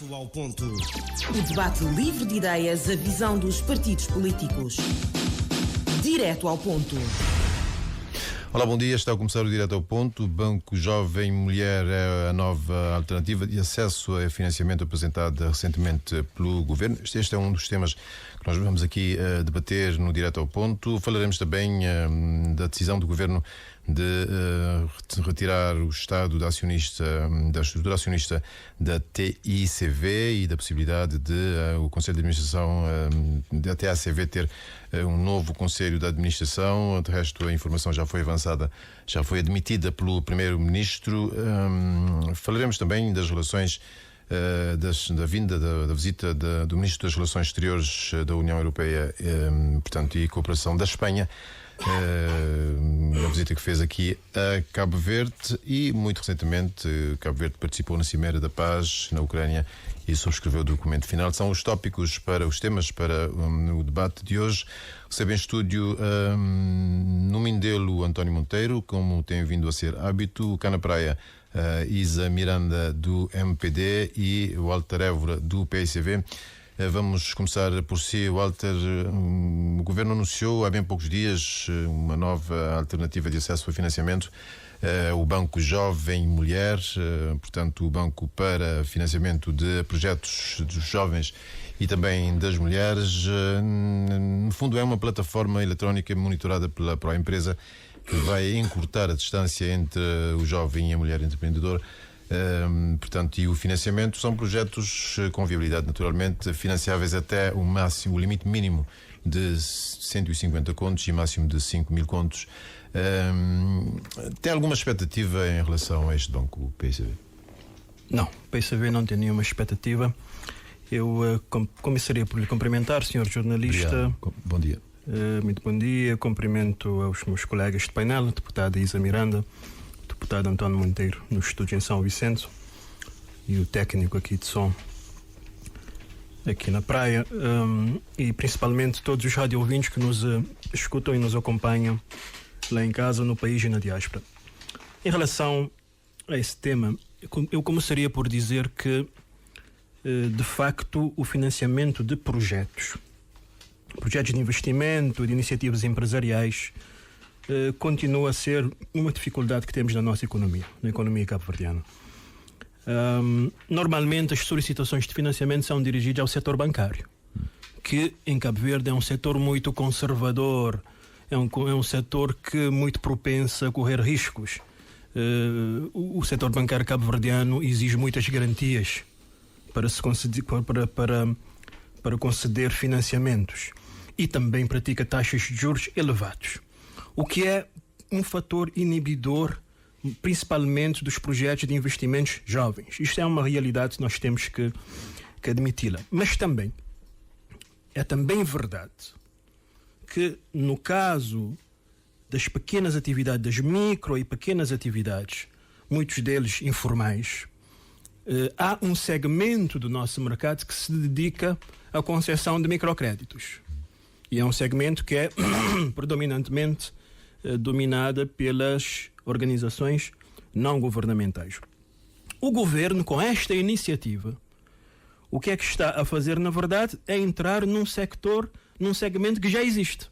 Direto ao ponto. O debate livre de ideias, a visão dos partidos políticos. Direto ao ponto. Olá, bom dia. Está a começar o Direto ao Ponto. O Banco Jovem Mulher é a nova alternativa de acesso a financiamento apresentada recentemente pelo Governo. Este é um dos temas que nós vamos aqui debater no Direto ao Ponto. Falaremos também da decisão do Governo de retirar o Estado da estrutura acionista da TICV e da possibilidade de o Conselho de Administração da TACV ter um novo Conselho de Administração. De resto, a informação já foi avançada, já foi admitida pelo Primeiro-Ministro. Falaremos também das relações da visita do Ministro das Relações Exteriores da União Europeia, portanto, e Cooperação da Espanha, a visita que fez aqui a Cabo Verde, e muito recentemente Cabo Verde participou na Cimeira da Paz na Ucrânia e subscreveu o documento final. São os tópicos os temas para o debate de hoje. Recebe em estúdio no Mindelo António Monteiro, como tem vindo a ser hábito, cá na praia Isa Miranda do MPD e Walter Évora do PICV. Vamos começar por si, Walter. O Governo anunciou há bem poucos dias uma nova alternativa de acesso a financiamento, o Banco Jovem Mulher, portanto o banco para financiamento de projetos dos jovens e também das mulheres. No fundo é uma plataforma eletrónica monitorada pela empresa que vai encurtar a distância entre o jovem e a mulher empreendedora. Portanto, e o financiamento são projetos com viabilidade, naturalmente, financiáveis até o limite mínimo de 150 contos e máximo de 5.000 contos. Tem alguma expectativa em relação a este banco, o PICV? Não, o PICV não tem nenhuma expectativa. Eu começaria por lhe cumprimentar, senhor jornalista. Obrigado. Bom dia. Muito bom dia. Cumprimento aos meus colegas de painel, a deputada Isa Miranda, deputado António Monteiro no estúdio em São Vicente e o técnico aqui de som aqui na praia, e principalmente todos os rádio ouvintes que nos escutam e nos acompanham lá em casa, no país e na diáspora. Em relação a esse tema, eu começaria por dizer que de facto o financiamento de projetos de investimento, de iniciativas empresariais, continua a ser uma dificuldade que temos na nossa economia, na economia cabo-verdiana. Normalmente as solicitações de financiamento são dirigidas ao setor bancário, que em Cabo Verde é um setor muito conservador, é um setor que muito propenso a correr riscos. O setor bancário cabo-verdiano exige muitas garantias para conceder financiamentos e também pratica taxas de juros elevados, o que é um fator inibidor, principalmente dos projetos de investimentos jovens. Isto é uma realidade que nós temos que admiti-la. Mas também, é também verdade que no caso das pequenas atividades, das micro e pequenas atividades, muitos deles informais, há um segmento do nosso mercado que se dedica à concessão de microcréditos. E é um segmento que é predominantemente dominada pelas organizações não governamentais. O governo, com esta iniciativa, o que é que está a fazer, na verdade, é entrar num segmento que já existe,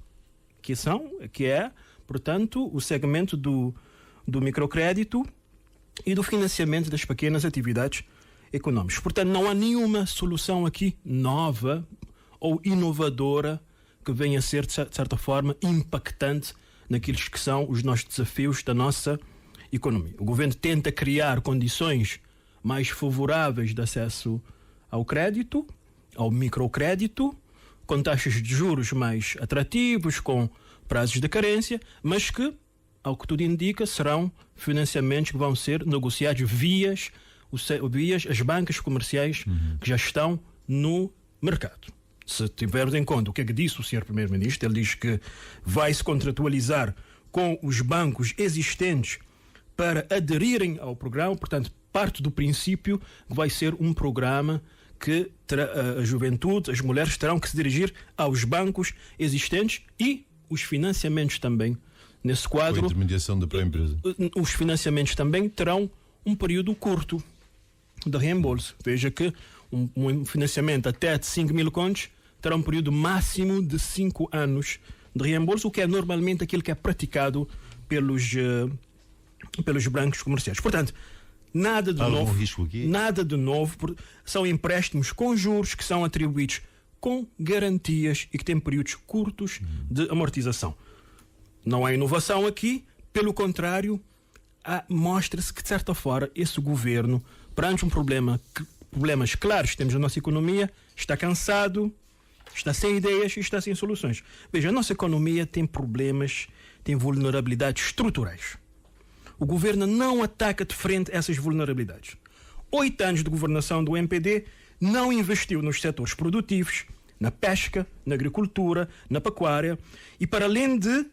que é, portanto, o segmento do microcrédito e do financiamento das pequenas atividades económicas. Portanto, não há nenhuma solução aqui nova ou inovadora que venha a ser, de certa forma, impactante naqueles que são os nossos desafios da nossa economia. O governo tenta criar condições mais favoráveis de acesso ao crédito, ao microcrédito, com taxas de juros mais atrativos, com prazos de carência, mas que, ao que tudo indica, serão financiamentos que vão ser negociados via as bancas comerciais que já estão no mercado. Se tivermos em conta o que é que disse o Sr. Primeiro-Ministro, ele diz que vai se contratualizar com os bancos existentes para aderirem ao programa. Portanto, parte do princípio que vai ser um programa que a juventude, as mulheres terão que se dirigir aos bancos existentes, e os financiamentos também, nesse quadro, com a intermediação da própria empresa. Os financiamentos também terão um período curto de reembolso. Veja que um financiamento até de 5 mil contos, terá um período máximo de 5 anos de reembolso, o que é normalmente aquilo que é praticado pelos bancos comerciais. Portanto, nada de novo. Risco aqui? Nada de novo. São empréstimos com juros que são atribuídos com garantias e que têm períodos curtos de amortização. Não há inovação aqui, pelo contrário, mostra-se que, de certa forma, esse governo, perante problemas claros que temos na nossa economia, está cansado, está sem ideias e está sem soluções. Veja, a nossa economia tem problemas, tem vulnerabilidades estruturais. O governo não ataca de frente essas vulnerabilidades. 8 anos de governação do MPD não investiu nos setores produtivos, na pesca, na agricultura, na pecuária, e para além de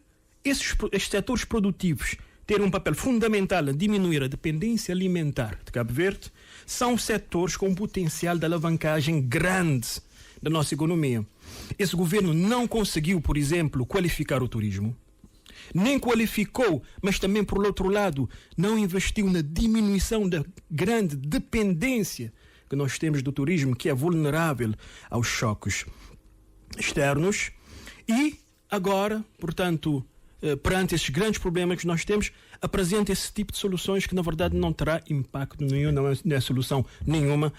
esses setores produtivos terem um papel fundamental a diminuir a dependência alimentar de Cabo Verde, são setores com um potencial de alavancagem grande da nossa economia. Esse governo não conseguiu, por exemplo, qualificar o turismo, nem qualificou, mas também, por outro lado, não investiu na diminuição da grande dependência que nós temos do turismo, que é vulnerável aos choques externos. E agora, portanto, perante esses grandes problemas que nós temos, apresenta esse tipo de soluções que, na verdade, não terá impacto nenhum, não é solução nenhuma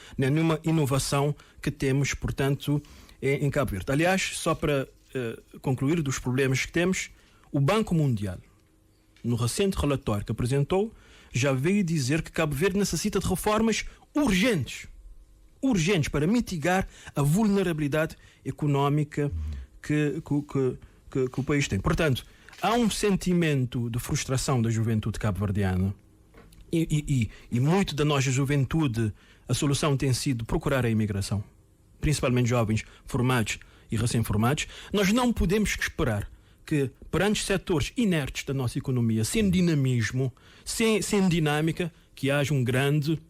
inovação que temos, portanto, em Cabo Verde. Aliás, só para concluir dos problemas que temos, o Banco Mundial, no recente relatório que apresentou, já veio dizer que Cabo Verde necessita de reformas urgentes para mitigar a vulnerabilidade económica que o país tem. Portanto, há um sentimento de frustração da juventude cabo-verdiana e muito da nossa juventude, a solução tem sido procurar a imigração, principalmente jovens formados e recém-formados. Nós não podemos esperar que, perante setores inertes da nossa economia, sem dinamismo, sem dinâmica, que haja uma grande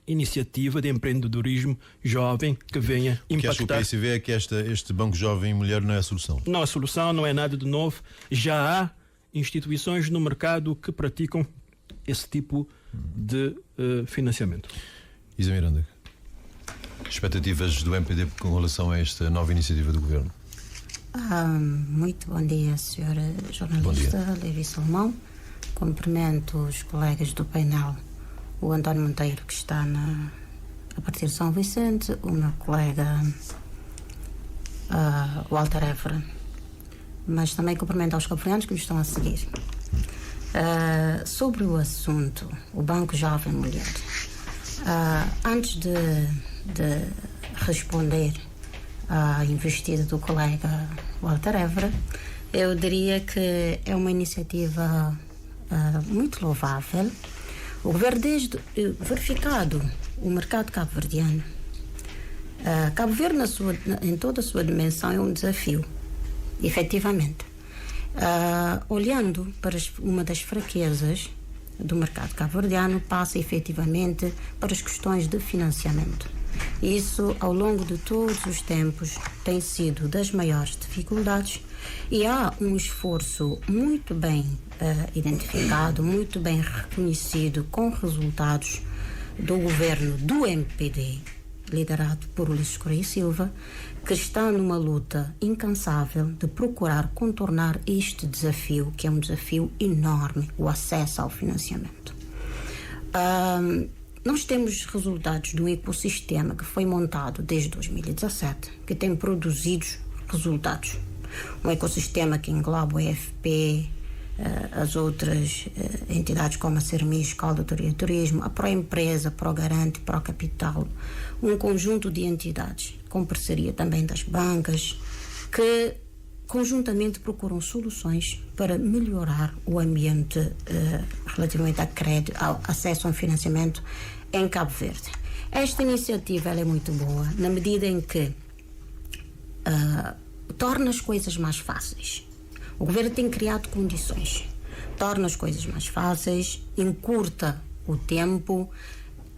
iniciativa de empreendedorismo jovem que venha impactar. O que acha que o PSV é que este Banco Jovem Mulher não é a solução? Não é a solução, não é nada de novo. Já há instituições no mercado que praticam esse tipo de financiamento. Isa Miranda, expectativas do MPD com relação a esta nova iniciativa do Governo? Muito bom dia, Sr. jornalista Levi Salomão. Cumprimento os colegas do painel, o António Monteiro, que está a partir de São Vicente, o meu colega Walter Évora, mas também cumprimento aos cabo-verdianos que me estão a seguir. Sobre o assunto, o Banco Jovem Mulher, antes de responder à investida do colega Walter Évora, eu diria que é uma iniciativa muito louvável. O governo, desde verificado o mercado cabo-verdiano, Cabo Verde em toda a sua dimensão é um desafio, efetivamente. Olhando para uma das fraquezas do mercado cabo-verdiano, passa efetivamente para as questões de financiamento. Isso, ao longo de todos os tempos, tem sido das maiores dificuldades, e há um esforço muito bem identificado, muito bem reconhecido, com resultados do governo do MPD, liderado por Ulisses Correia Silva, que está numa luta incansável de procurar contornar este desafio, que é um desafio enorme, o acesso ao financiamento. Nós temos resultados de um ecossistema que foi montado desde 2017, que tem produzido resultados. Um ecossistema que engloba o EFP, as outras entidades como a Sermis, Caldadoria de Turismo, a Proempresa, Progarante, Procapital, um conjunto de entidades com parceria também das bancas, que conjuntamente procuram soluções para melhorar o ambiente relativamente a crédito, ao acesso ao financiamento em Cabo Verde. Esta iniciativa ela é muito boa na medida em que torna as coisas mais fáceis. O governo tem criado condições, torna as coisas mais fáceis, encurta o tempo,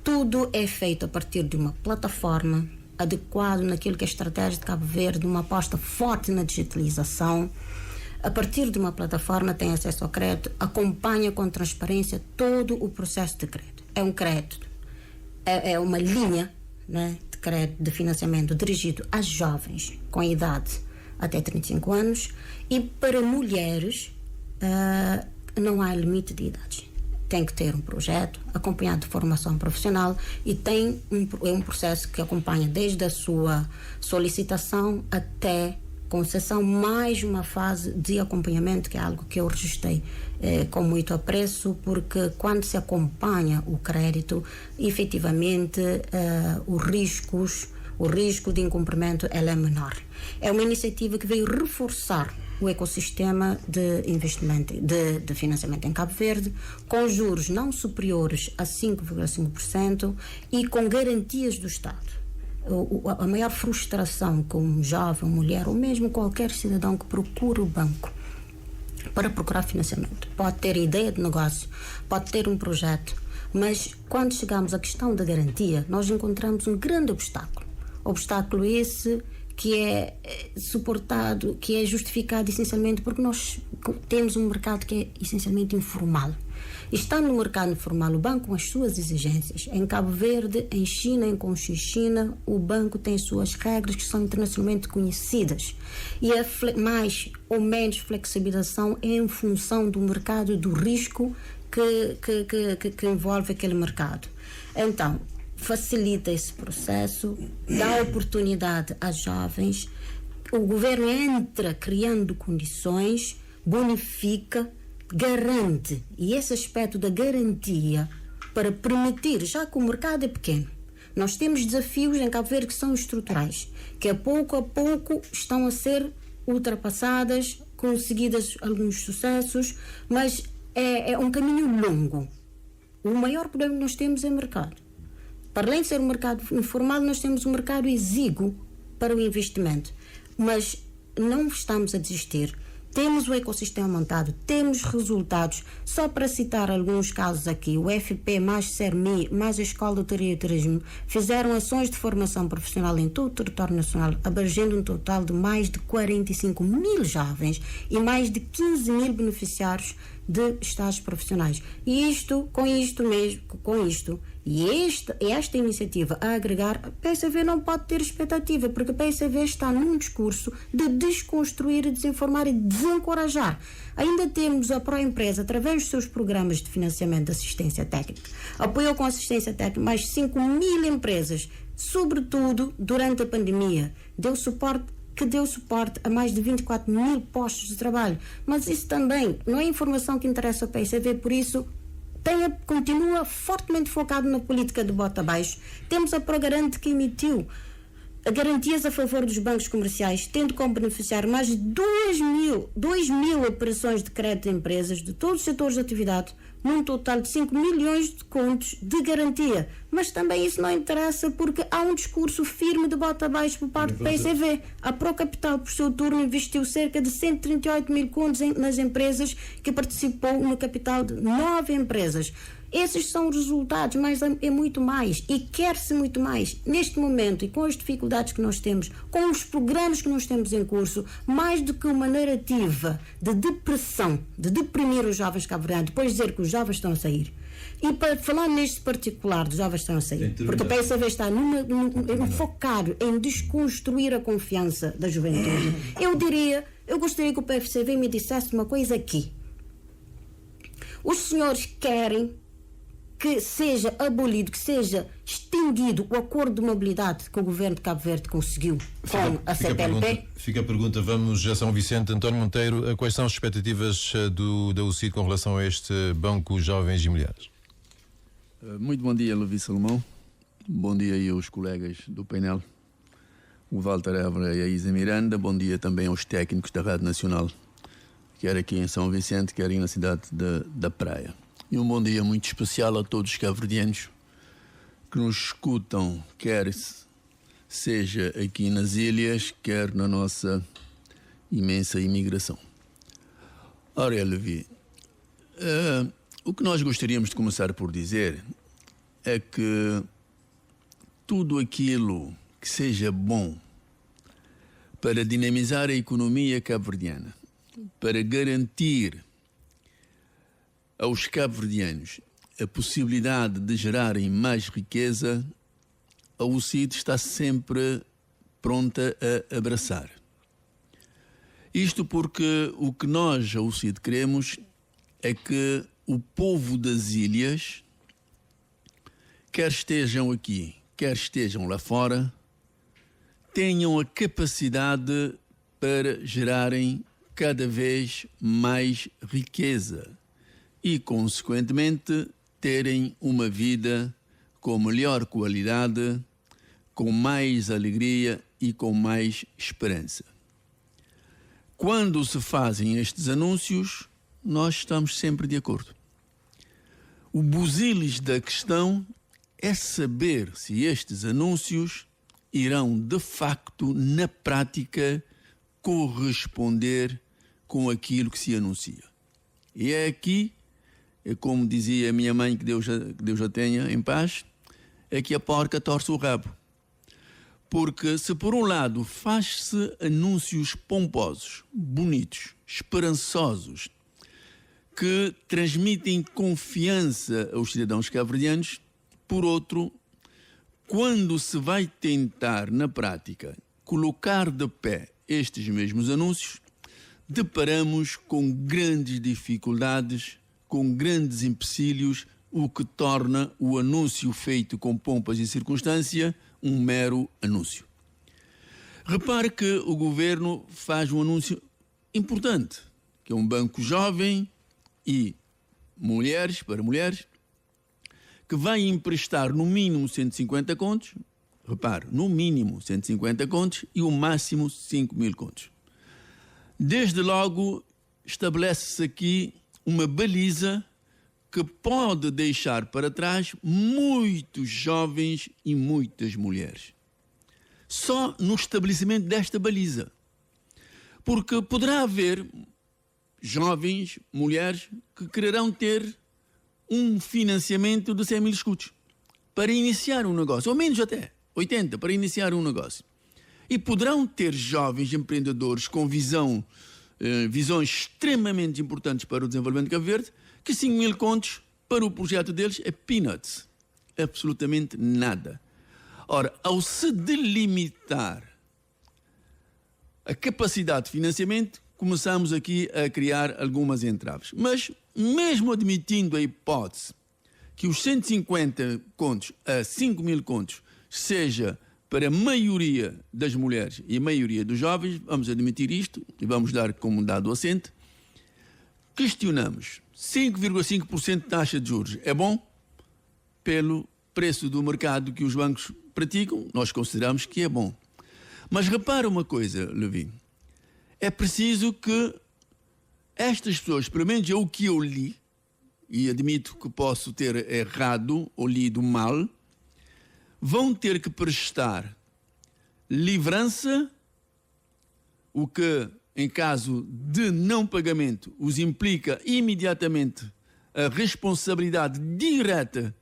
tudo é feito a partir de uma plataforma adequado naquilo que é a estratégia de Cabo Verde, uma aposta forte na digitalização. A partir de uma plataforma tem acesso ao crédito, acompanha com transparência todo o processo de crédito. É um crédito, é uma linha né, de crédito de financiamento dirigido a jovens com idade até 35 anos e para mulheres não há limite de idade. Tem que ter um projeto acompanhado de formação profissional e tem um processo que acompanha desde a sua solicitação até concessão, mais uma fase de acompanhamento, que é algo que eu registrei com muito apreço, porque quando se acompanha o crédito, efetivamente o risco de incumprimento é menor. É uma iniciativa que veio reforçar o ecossistema de investimento, de financiamento em Cabo Verde, com juros não superiores a 5,5% e com garantias do Estado. A maior frustração que um jovem, mulher ou mesmo qualquer cidadão que procura o banco para procurar financiamento pode ter ideia de negócio, pode ter um projeto, mas quando chegamos à questão da garantia, nós encontramos um grande obstáculo. Obstáculo esse que é suportado, que é justificado essencialmente porque nós temos um mercado que é essencialmente informal. Estando no mercado informal, o banco com as suas exigências, em Cabo Verde, em China, em Conchichina, o banco tem suas regras que são internacionalmente conhecidas e a mais ou menos flexibilização é em função do mercado, do risco que envolve aquele mercado. Então, facilita esse processo, dá oportunidade às jovens, o governo entra criando condições, bonifica, garante, e esse aspecto da garantia para permitir, já que o mercado é pequeno, nós temos desafios em Cabo Verde que são estruturais, que a pouco estão a ser ultrapassadas, conseguidas alguns sucessos, mas é um caminho longo. O maior problema que nós temos é o mercado. Para além de ser um mercado informal, nós temos um mercado exíguo para o investimento. Mas não estamos a desistir. Temos o ecossistema montado, temos resultados. Só para citar alguns casos aqui, o FP, mais CERMI, mais a Escola de Hotelaria e Turismo, fizeram ações de formação profissional em todo o território nacional, abrangendo um total de mais de 45 mil jovens e mais de 15 mil beneficiários de estágios profissionais. E esta iniciativa a agregar, a PSV não pode ter expectativa, porque a PSV está num discurso de desconstruir, desinformar e desencorajar. Ainda temos a Proempresa, através dos seus programas de financiamento de assistência técnica, apoiou com assistência técnica mais de 5 mil empresas, sobretudo durante a pandemia, deu suporte a mais de 24 mil postos de trabalho. Mas isso também não é informação que interessa ao PSV, por isso continua fortemente focado na política de bota abaixo. Temos a Progarante, que emitiu garantias a favor dos bancos comerciais, tendo como beneficiário mais de 2 mil operações de crédito de empresas de todos os setores de atividade, num total de 5 milhões de contos de garantia. Mas também isso não interessa, porque há um discurso firme de bota abaixo por parte do PSV. A Procapital, por seu turno, investiu cerca de 138 mil contos nas empresas, que participou no capital de 9 empresas. Esses são os resultados, mas é muito mais, e quer-se muito mais. Neste momento, e com as dificuldades que nós temos, com os programas que nós temos em curso, mais do que uma narrativa de depressão, de deprimir os jovens cabo-verdianos, depois de dizer que os jovens estão a sair. E para falar neste particular dos jovens estão a sair, porque o PSV está focado em desconstruir a confiança da juventude. Eu gostaria que o PSV me dissesse uma coisa aqui. Os senhores querem que seja abolido, que seja extinguido o acordo de mobilidade que o governo de Cabo Verde conseguiu com a CPLP? Fica a pergunta, vamos a São Vicente. António Monteiro, quais são as expectativas da UCID com relação a este Banco Jovens e Mulheres? Muito bom dia, Levi Salomão. Bom dia aí aos colegas do painel, o Walter Évora e a Isa Miranda. Bom dia também aos técnicos da Rádio Nacional, quer aqui em São Vicente, quer na cidade da Praia. E um bom dia muito especial a todos os cabo-verdianos que nos escutam, quer seja aqui nas ilhas, quer na nossa imensa imigração. Ora, Levi, o que nós gostaríamos de começar por dizer é que tudo aquilo que seja bom para dinamizar a economia cabo-verdiana, para garantir aos cabo-verdianos a possibilidade de gerarem mais riqueza, a UCID está sempre pronta a abraçar. Isto porque o que nós, a UCID, queremos é que o povo das ilhas, quer estejam aqui, quer estejam lá fora, tenham a capacidade para gerarem cada vez mais riqueza e, consequentemente, terem uma vida com melhor qualidade, com mais alegria e com mais esperança. Quando se fazem estes anúncios, nós estamos sempre de acordo. O busilis da questão é saber se estes anúncios irão, de facto, na prática, corresponder com aquilo que se anuncia. E é aqui, é como dizia a minha mãe, que Deus a tenha em paz, é que a porca torce o rabo. Porque se por um lado faz-se anúncios pomposos, bonitos, esperançosos, que transmitem confiança aos cidadãos cabo-verdianos, por outro, quando se vai tentar, na prática, colocar de pé estes mesmos anúncios, deparamos com grandes dificuldades, com grandes empecilhos, o que torna o anúncio feito com pompas e circunstância um mero anúncio. Repare que o governo faz um anúncio importante, que é um banco jovem e para mulheres, que vai emprestar no mínimo 150 contos, repare, no mínimo 150 contos e o máximo 5.000 contos. Desde logo, estabelece-se aqui uma baliza que pode deixar para trás muitos jovens e muitas mulheres. Só no estabelecimento desta baliza. Porque poderá haver jovens, mulheres, que quererão ter um financiamento de 100.000 escudos para iniciar um negócio, ou menos até, 80, para iniciar um negócio. E poderão ter jovens empreendedores com visões extremamente importantes para o desenvolvimento de Cabo Verde, que 5.000 contos para o projeto deles é peanuts, absolutamente nada. Ora, ao se delimitar a capacidade de financiamento, começamos aqui a criar algumas entraves. Mas, mesmo admitindo a hipótese que os 150 contos a 5.000 contos seja para a maioria das mulheres e a maioria dos jovens, vamos admitir isto e vamos dar como dado assente, questionamos, 5,5% de taxa de juros é bom? Pelo preço do mercado que os bancos praticam, nós consideramos que é bom. Mas repara uma coisa, Levi, é preciso que estas pessoas, pelo menos é o que eu li, e admito que posso ter errado ou lido mal, vão ter que prestar livrança, o que, em caso de não pagamento, os implica imediatamente a responsabilidade direta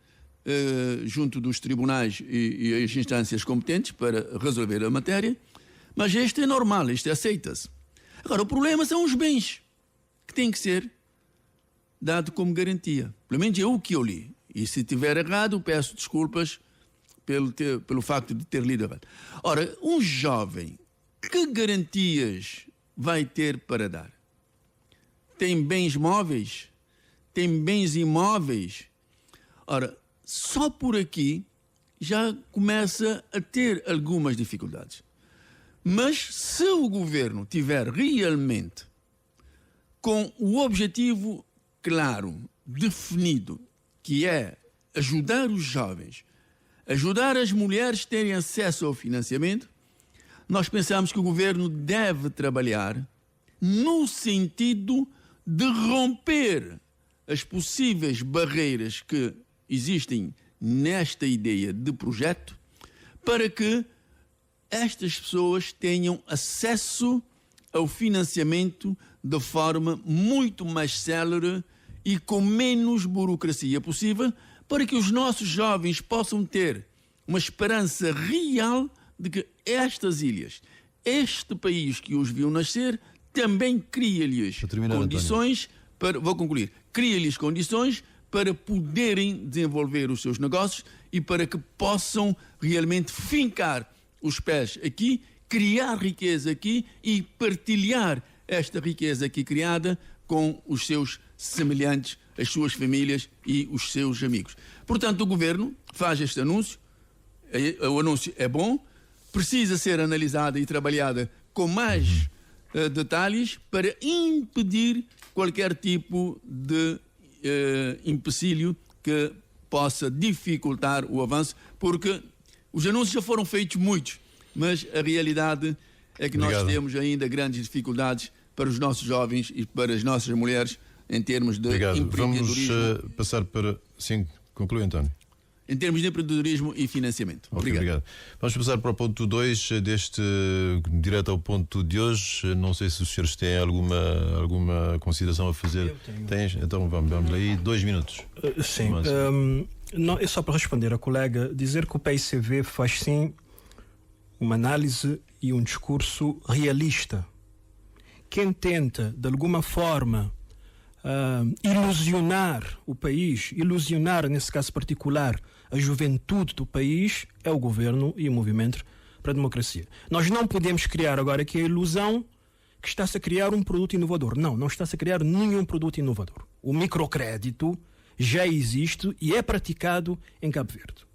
junto dos tribunais e as instâncias competentes para resolver a matéria, mas este é normal, este aceita-se. Agora, o problema são os bens, que têm que ser dado como garantia. Pelo menos é o que eu li. E se estiver errado, peço desculpas pelo facto de ter lido errado. Ora, um jovem, que garantias vai ter para dar? Tem bens móveis? Tem bens imóveis? Ora, só por aqui já começa a ter algumas dificuldades. Mas se o governo tiver realmente com o objetivo claro, definido, que é ajudar os jovens, ajudar as mulheres a terem acesso ao financiamento, nós pensamos que o governo deve trabalhar no sentido de romper as possíveis barreiras que existem nesta ideia de projeto para que estas pessoas tenham acesso ao financiamento de forma muito mais célere e com menos burocracia possível, para que os nossos jovens possam ter uma esperança real de que estas ilhas, este país que os viu nascer, também cria-lhes condições para, vou concluir, cria-lhes condições para poderem desenvolver os seus negócios e para que possam realmente fincar os pés aqui, criar riqueza aqui e partilhar esta riqueza aqui criada com os seus semelhantes, as suas famílias e os seus amigos. Portanto, o Governo faz este anúncio, o anúncio é bom, precisa ser analisada e trabalhada com mais detalhes para impedir qualquer tipo de empecilho que possa dificultar o avanço, porque os anúncios já foram feitos muitos, mas a realidade é que nós temos ainda grandes dificuldades para os nossos jovens e para as nossas mulheres em termos de empreendedorismo. Vamos passar para... Sim, conclui, António. Em termos de empreendedorismo e financiamento. Okay, obrigado. Vamos passar para o ponto 2 deste direto ao ponto de hoje. Não sei se os senhores têm alguma consideração a fazer. Eu tenho. Tens? Então vamos aí, 2 minutos. Sim. Não, é só para responder a colega, dizer que o PICV faz sim uma análise e um discurso realista. Quem tenta, de alguma forma, ilusionar o país, ilusionar, nesse caso particular, a juventude do país, é o governo e o movimento para a democracia. Nós não podemos criar agora aqui a ilusão que está-se a criar um produto inovador. Não está-se a criar nenhum produto inovador. O microcrédito já existe e é praticado em Cabo Verde.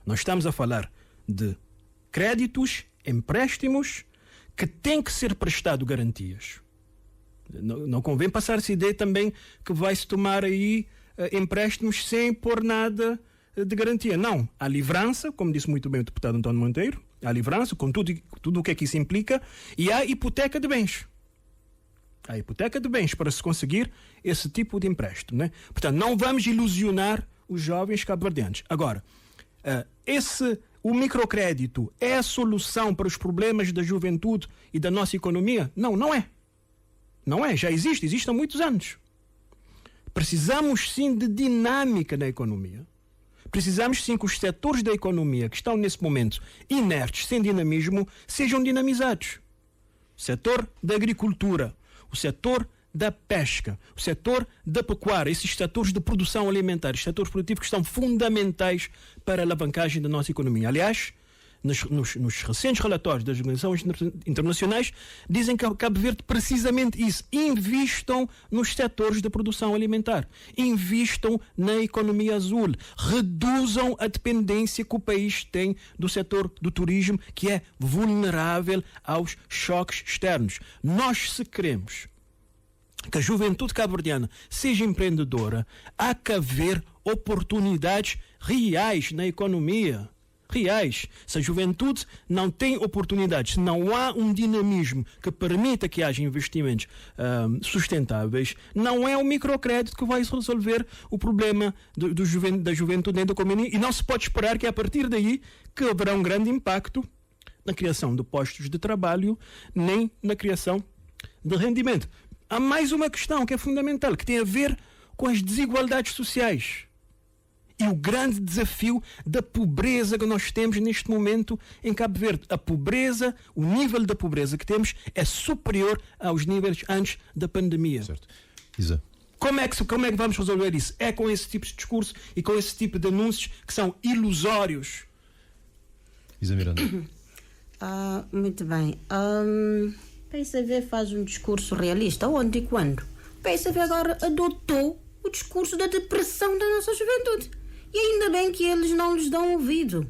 Nós estamos a falar de créditos, empréstimos, que têm que ser prestado garantias. Não convém passar essa ideia também que vai-se tomar aí empréstimos sem pôr nada de garantia. Não. Há livrança, como disse muito bem o deputado António Monteiro, há livrança com tudo o que é que isso implica, e há hipoteca de bens. Há hipoteca de bens para se conseguir esse tipo de empréstimo, né? Portanto, não vamos ilusionar os jovens cabo-verdianos. Agora, o microcrédito é a solução para os problemas da juventude e da nossa economia? Não é. Não é, já existe há muitos anos. Precisamos sim de dinâmica na economia. Precisamos sim que os setores da economia que estão nesse momento inertes, sem dinamismo, sejam dinamizados. O setor da agricultura, o setor da pesca, o setor da pecuária, esses setores de produção alimentar, os setores produtivos que estão fundamentais para a alavancagem da nossa economia. Aliás, nos recentes relatórios das organizações internacionais, dizem que Cabo Verde precisamente isso. Invistam nos setores de produção alimentar. Invistam na economia azul. Reduzam a dependência que o país tem do setor do turismo, que é vulnerável aos choques externos. Nós, se queremos que a juventude cabo-verdiana seja empreendedora, há que haver oportunidades reais na economia. Reais. Se a juventude não tem oportunidades, se não há um dinamismo que permita que haja investimentos sustentáveis, não é o microcrédito que vai resolver o problema da juventude dentro da economia, e não se pode esperar que a partir daí que haverá um grande impacto na criação de postos de trabalho, nem na criação de rendimento. Há mais uma questão que é fundamental, que tem a ver com as desigualdades sociais. E o grande desafio da pobreza que nós temos neste momento em Cabo Verde. A pobreza, o nível da pobreza que temos é superior aos níveis antes da pandemia. Certo. Isa. Como é que vamos resolver isso? É com esse tipo de discurso e com esse tipo de anúncios que são ilusórios. Isa Miranda. Muito bem. O PICV faz um discurso realista. Onde e quando? O PICV agora adotou o discurso da depressão da nossa juventude. E ainda bem que eles não lhes dão ouvido.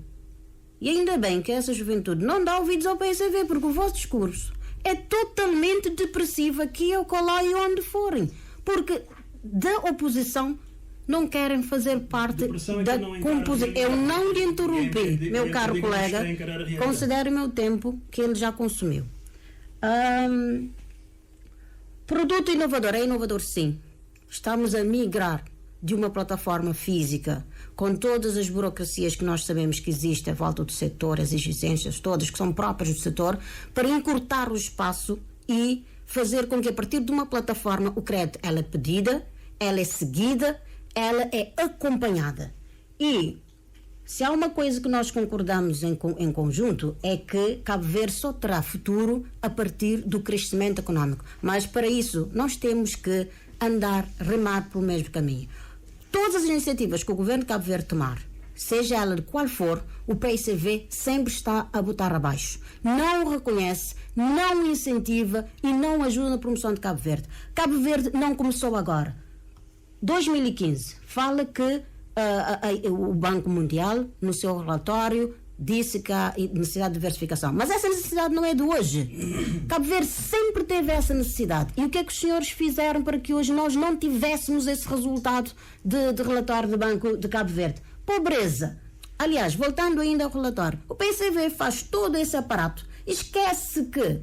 E ainda bem que essa juventude não dá ouvidos ao PICV, porque o vosso discurso é totalmente depressivo aqui, ao colar e onde forem. Porque da oposição não querem fazer parte da composição. Eu não lhe interrompi, meu caro colega. Considere o meu tempo que ele já consumiu. Produto inovador. É inovador, sim. Estamos a migrar de uma plataforma física com todas as burocracias que nós sabemos que existem à volta do setor, as exigências todas que são próprias do setor, para encurtar o espaço e fazer com que a partir de uma plataforma o crédito ela é pedida, ela é seguida, ela é acompanhada. E se há uma coisa que nós concordamos em conjunto é que Cabo Verde só terá futuro a partir do crescimento económico. Mas para isso nós temos que remar pelo mesmo caminho. Todas as iniciativas que o governo de Cabo Verde tomar, seja ela de qual for, o PICV sempre está a botar abaixo. Não o reconhece, não o incentiva e não ajuda na promoção de Cabo Verde. Cabo Verde não começou agora. 2015, fala que o Banco Mundial, no seu relatório, disse que há necessidade de diversificação. Mas essa necessidade não é de hoje. Cabo Verde sempre teve essa necessidade. E o que é que os senhores fizeram para que hoje nós não tivéssemos esse resultado de relatório do Banco de Cabo Verde? Pobreza. Aliás, voltando ainda ao relatório, o PCV faz todo esse aparato. Esquece que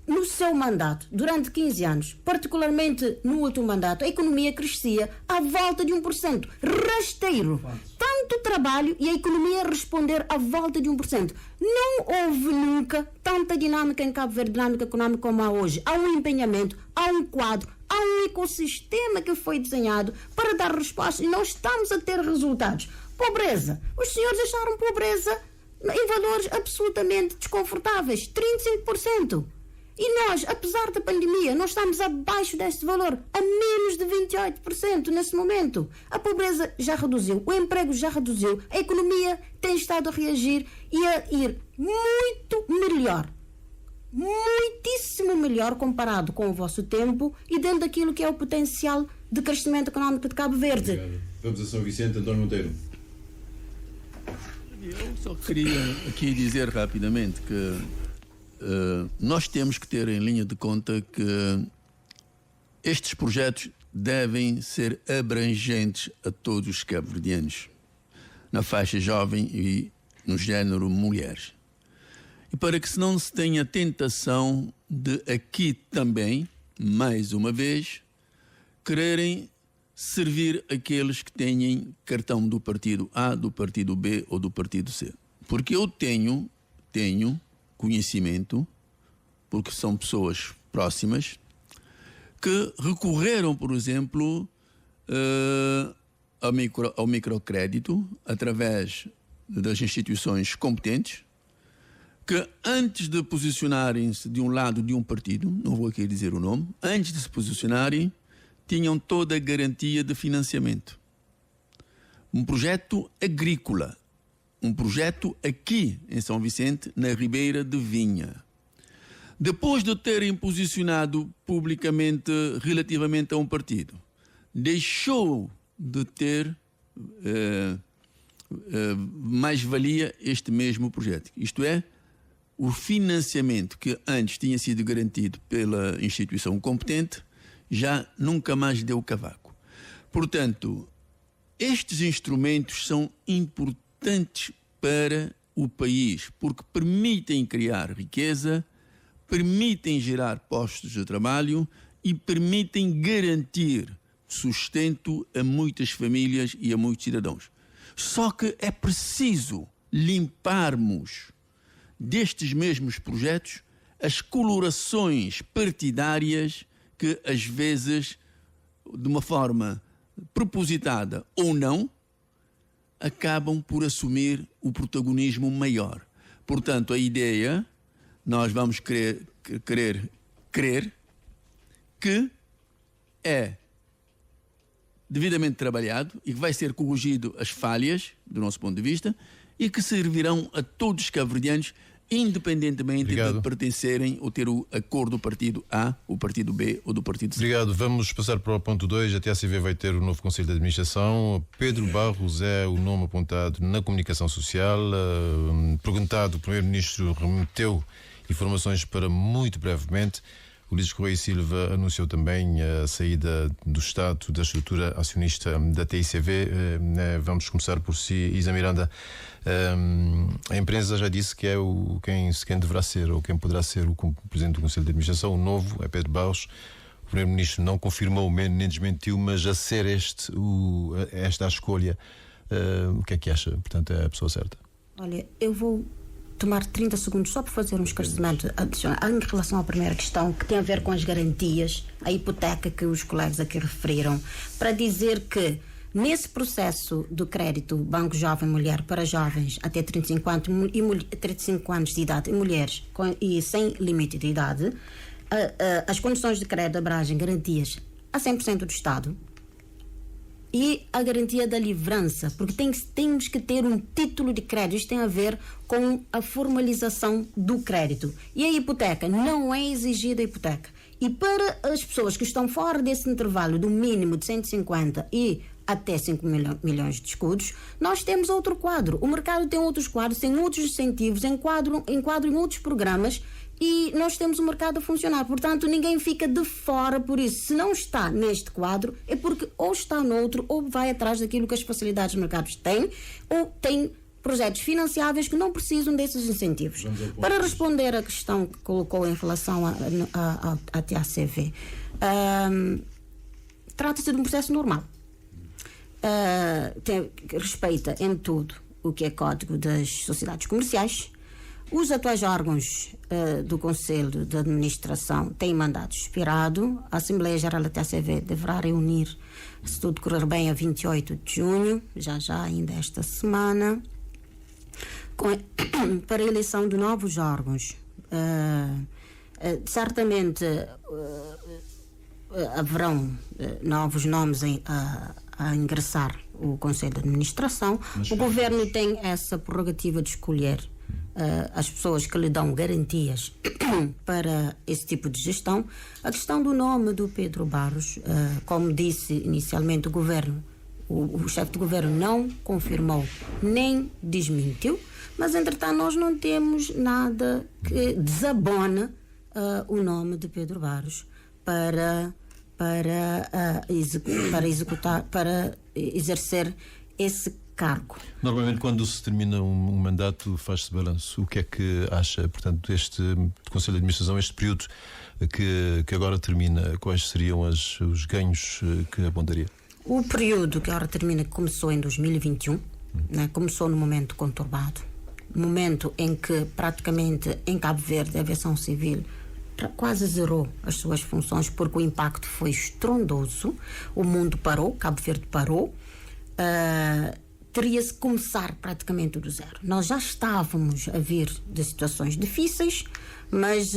no seu mandato, durante 15 anos, particularmente no último mandato, a economia crescia à volta de 1%. Rasteiro. Tanto trabalho e a economia responder à volta de 1%. Não houve nunca tanta dinâmica em Cabo Verde, dinâmica econômica como há hoje. Há um empenhamento, há um quadro, há um ecossistema que foi desenhado para dar resposta e nós estamos a ter resultados. Pobreza. Os senhores acharam pobreza em valores absolutamente desconfortáveis. 35%. E nós, apesar da pandemia, nós estamos abaixo deste valor, a menos de 28% nesse momento. A pobreza já reduziu, o emprego já reduziu, a economia tem estado a reagir e a ir muito melhor. Muitíssimo melhor comparado com o vosso tempo e dentro daquilo que é o potencial de crescimento económico de Cabo Verde. Obrigado. Vamos a São Vicente, António Monteiro. Eu só queria aqui dizer rapidamente que nós temos que ter em linha de conta que estes projetos devem ser abrangentes a todos os cabo-verdianos, na faixa jovem e no género mulheres. E para que não se tenha tentação de aqui também, mais uma vez, quererem servir aqueles que têm cartão do partido A, do partido B ou do partido C. Porque eu tenho conhecimento, porque são pessoas próximas, que recorreram, por exemplo, ao microcrédito através das instituições competentes, que antes de posicionarem-se de um lado de um partido, não vou aqui dizer o nome, antes de se posicionarem, tinham toda a garantia de financiamento. Um projeto agrícola, um projeto aqui em São Vicente, na Ribeira de Vinha. Depois de terem posicionado publicamente relativamente a um partido, deixou de ter mais-valia este mesmo projeto. Isto é, o financiamento que antes tinha sido garantido pela instituição competente já nunca mais deu cavaco. Portanto, estes instrumentos são importantes para o país, porque permitem criar riqueza, permitem gerar postos de trabalho e permitem garantir sustento a muitas famílias e a muitos cidadãos. Só que é preciso limparmos destes mesmos projetos as colorações partidárias que às vezes, de uma forma propositada ou não, acabam por assumir o protagonismo maior. Portanto, a ideia, nós vamos crer que é devidamente trabalhado e que vai ser corrigido as falhas, do nosso ponto de vista, e que servirão a todos os cabo-verdianos, independentemente de pertencerem ou ter a cor do partido A, o partido B ou do partido C. Obrigado. Vamos passar para o ponto 2. A TACV vai ter o novo Conselho de Administração. Pedro Barros é o nome apontado na comunicação social. Perguntado, o Primeiro-Ministro remeteu informações para muito brevemente. O Luís Correia e Silva anunciou também a saída do Estado da estrutura acionista da TICV. Vamos começar por si, Isa Miranda. A empresa já disse que é quem deverá ser ou quem poderá ser o Presidente do Conselho de Administração. O novo é Pedro Barros. O Primeiro-Ministro não confirmou nem desmentiu, mas a ser esta a escolha, o que é que acha? Portanto, é a pessoa certa. Olha, eu vou tomar 30 segundos só para fazer um esclarecimento adicional em relação à primeira questão, que tem a ver com as garantias, a hipoteca que os colegas aqui referiram, para dizer que nesse processo do crédito Banco Jovem Mulher para jovens até 35 anos de idade e mulheres e sem limite de idade, as condições de crédito abrangem garantias a 100% do Estado e a garantia da livrança, porque temos que ter um título de crédito. Isto tem a ver com a formalização do crédito. E a hipoteca, não é exigida a hipoteca. E para as pessoas que estão fora desse intervalo do mínimo de 150 e até 5 milhões de escudos, nós temos outro quadro. O mercado tem outros quadros, tem outros incentivos, enquadro em outros programas, e nós temos o mercado a funcionar. Portanto, ninguém fica de fora por isso. Se não está neste quadro, é porque ou está noutro, ou vai atrás daquilo que as facilidades de mercados têm, ou tem projetos financiáveis que não precisam desses incentivos. Para responder à questão que colocou em relação à TACV, trata-se de um processo normal. Respeita em tudo o que é Código das Sociedades Comerciais. Os atuais órgãos do Conselho de Administração têm mandato expirado. A Assembleia Geral da TACV deverá reunir, se tudo correr bem, a 28 de junho, já ainda esta semana, para a eleição de novos órgãos. Certamente haverão novos nomes a ingressar o Conselho de Administração. O Governo tem essa prerrogativa de escolher as pessoas que lhe dão garantias para esse tipo de gestão. A questão do nome do Pedro Barros, como disse inicialmente, o Governo, o chefe de Governo não confirmou nem desmentiu, mas entretanto nós não temos nada que desabona o nome de Pedro Barros para exercer esse cargo. Normalmente, quando se termina um mandato, faz-se balanço. O que é que acha, portanto, deste Conselho de Administração, este período que agora termina? Quais seriam os ganhos que apontaria? O período que agora termina, que começou em 2021, né, começou num momento conturbado, momento em que praticamente em Cabo Verde a aviação civil quase zerou as suas funções, porque o impacto foi estrondoso. O mundo parou, Cabo Verde parou. Teria-se que começar praticamente do zero. Nós já estávamos a vir de situações difíceis, mas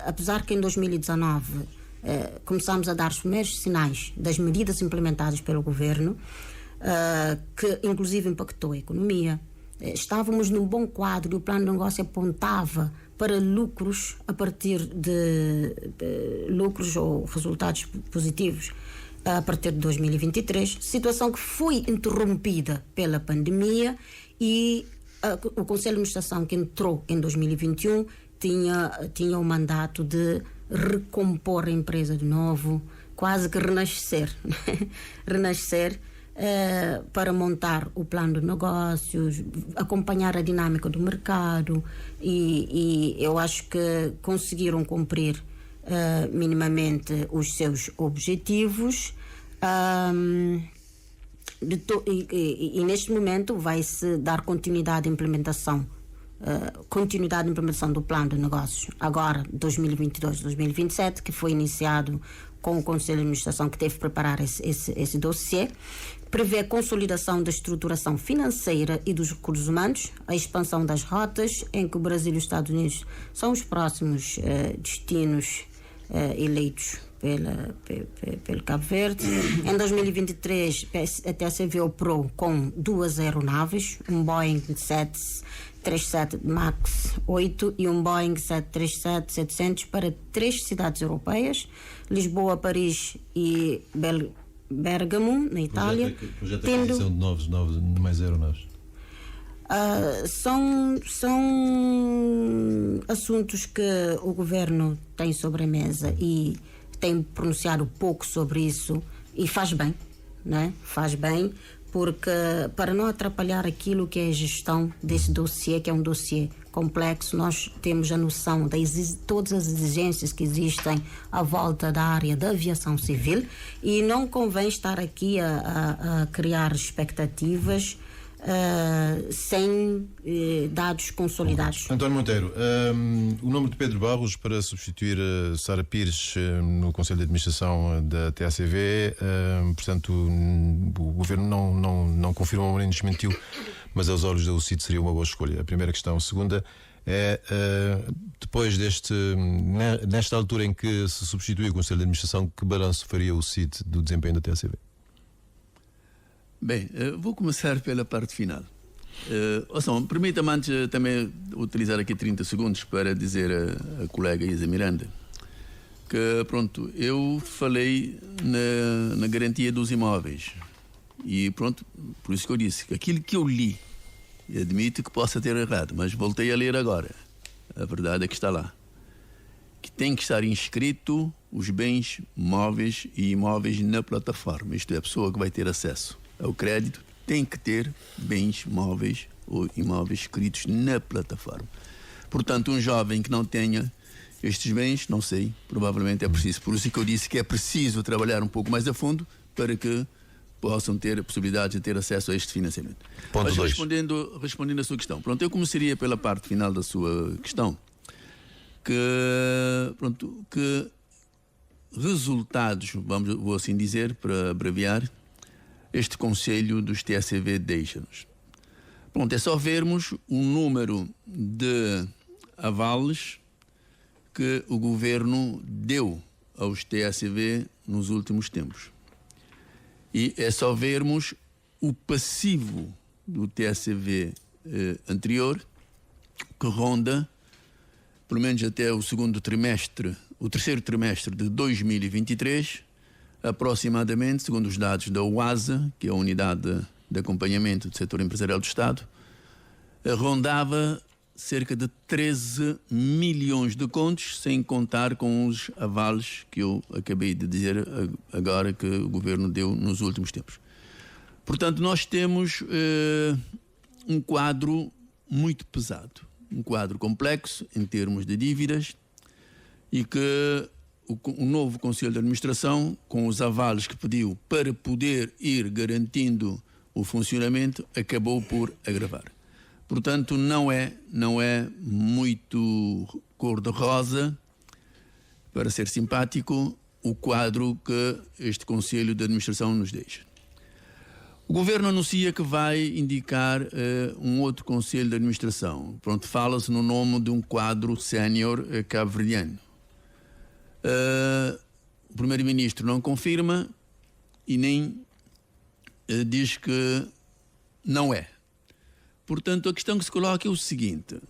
apesar que em 2019 começámos a dar os primeiros sinais das medidas implementadas pelo Governo, que inclusive impactou a economia, estávamos num bom quadro e o plano de negócio apontava para lucros a partir de lucros ou resultados positivos a partir de 2023, situação que foi interrompida pela pandemia, e o Conselho de Administração, que entrou em 2021, tinha o mandato de recompor a empresa de novo, quase que renascer para montar o plano de negócios, acompanhar a dinâmica do mercado, e eu acho que conseguiram cumprir minimamente os seus objetivos, e neste momento vai-se dar continuidade à implementação do plano de negócios, agora 2022-2027, que foi iniciado com o Conselho de Administração, que teve que preparar esse dossiê. Prevê a consolidação da estruturação financeira e dos recursos humanos, a expansão das rotas, em que o Brasil e os Estados Unidos são os próximos destinos eleitos pelo Cabo Verde. Em 2023, a TACV operou com 2 aeronaves, um Boeing 737 MAX 8 e um Boeing 737-700 para 3 cidades europeias, Lisboa, Paris e Bergamo, na Itália. Projeto de aquisição de novos mais aeronaves. São assuntos que o Governo tem sobre a mesa e tem pronunciado pouco sobre isso, e faz bem, né? Faz bem, porque para não atrapalhar aquilo que é a gestão desse dossiê, que é um dossiê complexo, nós temos a noção de todas as exigências que existem à volta da área da aviação civil, e não convém estar aqui a criar expectativas sem dados consolidados. António Monteiro, o nome de Pedro Barros para substituir Sara Pires no Conselho de Administração da TACV, portanto o Governo não confirmou nem desmentiu, mas aos olhos da UCIT seria uma boa escolha. A primeira questão. A segunda é, depois nesta altura em que se substitui o Conselho de Administração, que balanço faria o UCIT do desempenho da TACV? Bem, vou começar pela parte final. Permita-me antes também utilizar aqui 30 segundos para dizer à colega Isa Miranda que, pronto, eu falei na garantia dos imóveis e, pronto, por isso que eu disse que aquilo que eu li, e admito que possa ter errado, mas voltei a ler agora. A verdade é que está lá. Que tem que estar inscrito os bens móveis e imóveis na plataforma. Isto é, a pessoa que vai ter acesso ao crédito tem que ter bens móveis ou imóveis escritos na plataforma. Portanto, um jovem que não tenha estes bens, não sei, provavelmente é preciso. Por isso que eu disse que é preciso trabalhar um pouco mais a fundo para que possam ter a possibilidade de ter acesso a este financiamento. Ponto 2. Respondendo à sua questão. Pronto, eu começaria pela parte final da sua questão. Que resultados, vou assim dizer, para abreviar, este Conselho dos TSV deixa-nos. Pronto, é só vermos o número de avales que o governo deu aos TSV nos últimos tempos. E é só vermos o passivo do TSV anterior, que ronda, pelo menos até o terceiro trimestre de 2023, aproximadamente, segundo os dados da UASA, que é a Unidade de Acompanhamento do Setor Empresarial do Estado, rondava cerca de 13 milhões de contos, sem contar com os avales que eu acabei de dizer agora que o governo deu nos últimos tempos. Portanto, nós temos um quadro muito pesado, um quadro complexo em termos de dívidas e que o novo Conselho de Administração, com os avales que pediu para poder ir garantindo o funcionamento, acabou por agravar. Portanto, não é muito cor-de-rosa, para ser simpático, o quadro que este Conselho de Administração nos deixa. O Governo anuncia que vai indicar um outro Conselho de Administração. Pronto, fala-se no nome de um quadro sénior cabo-verdiano. O Primeiro-Ministro não confirma e nem diz que não é. Portanto, a questão que se coloca é o seguinte: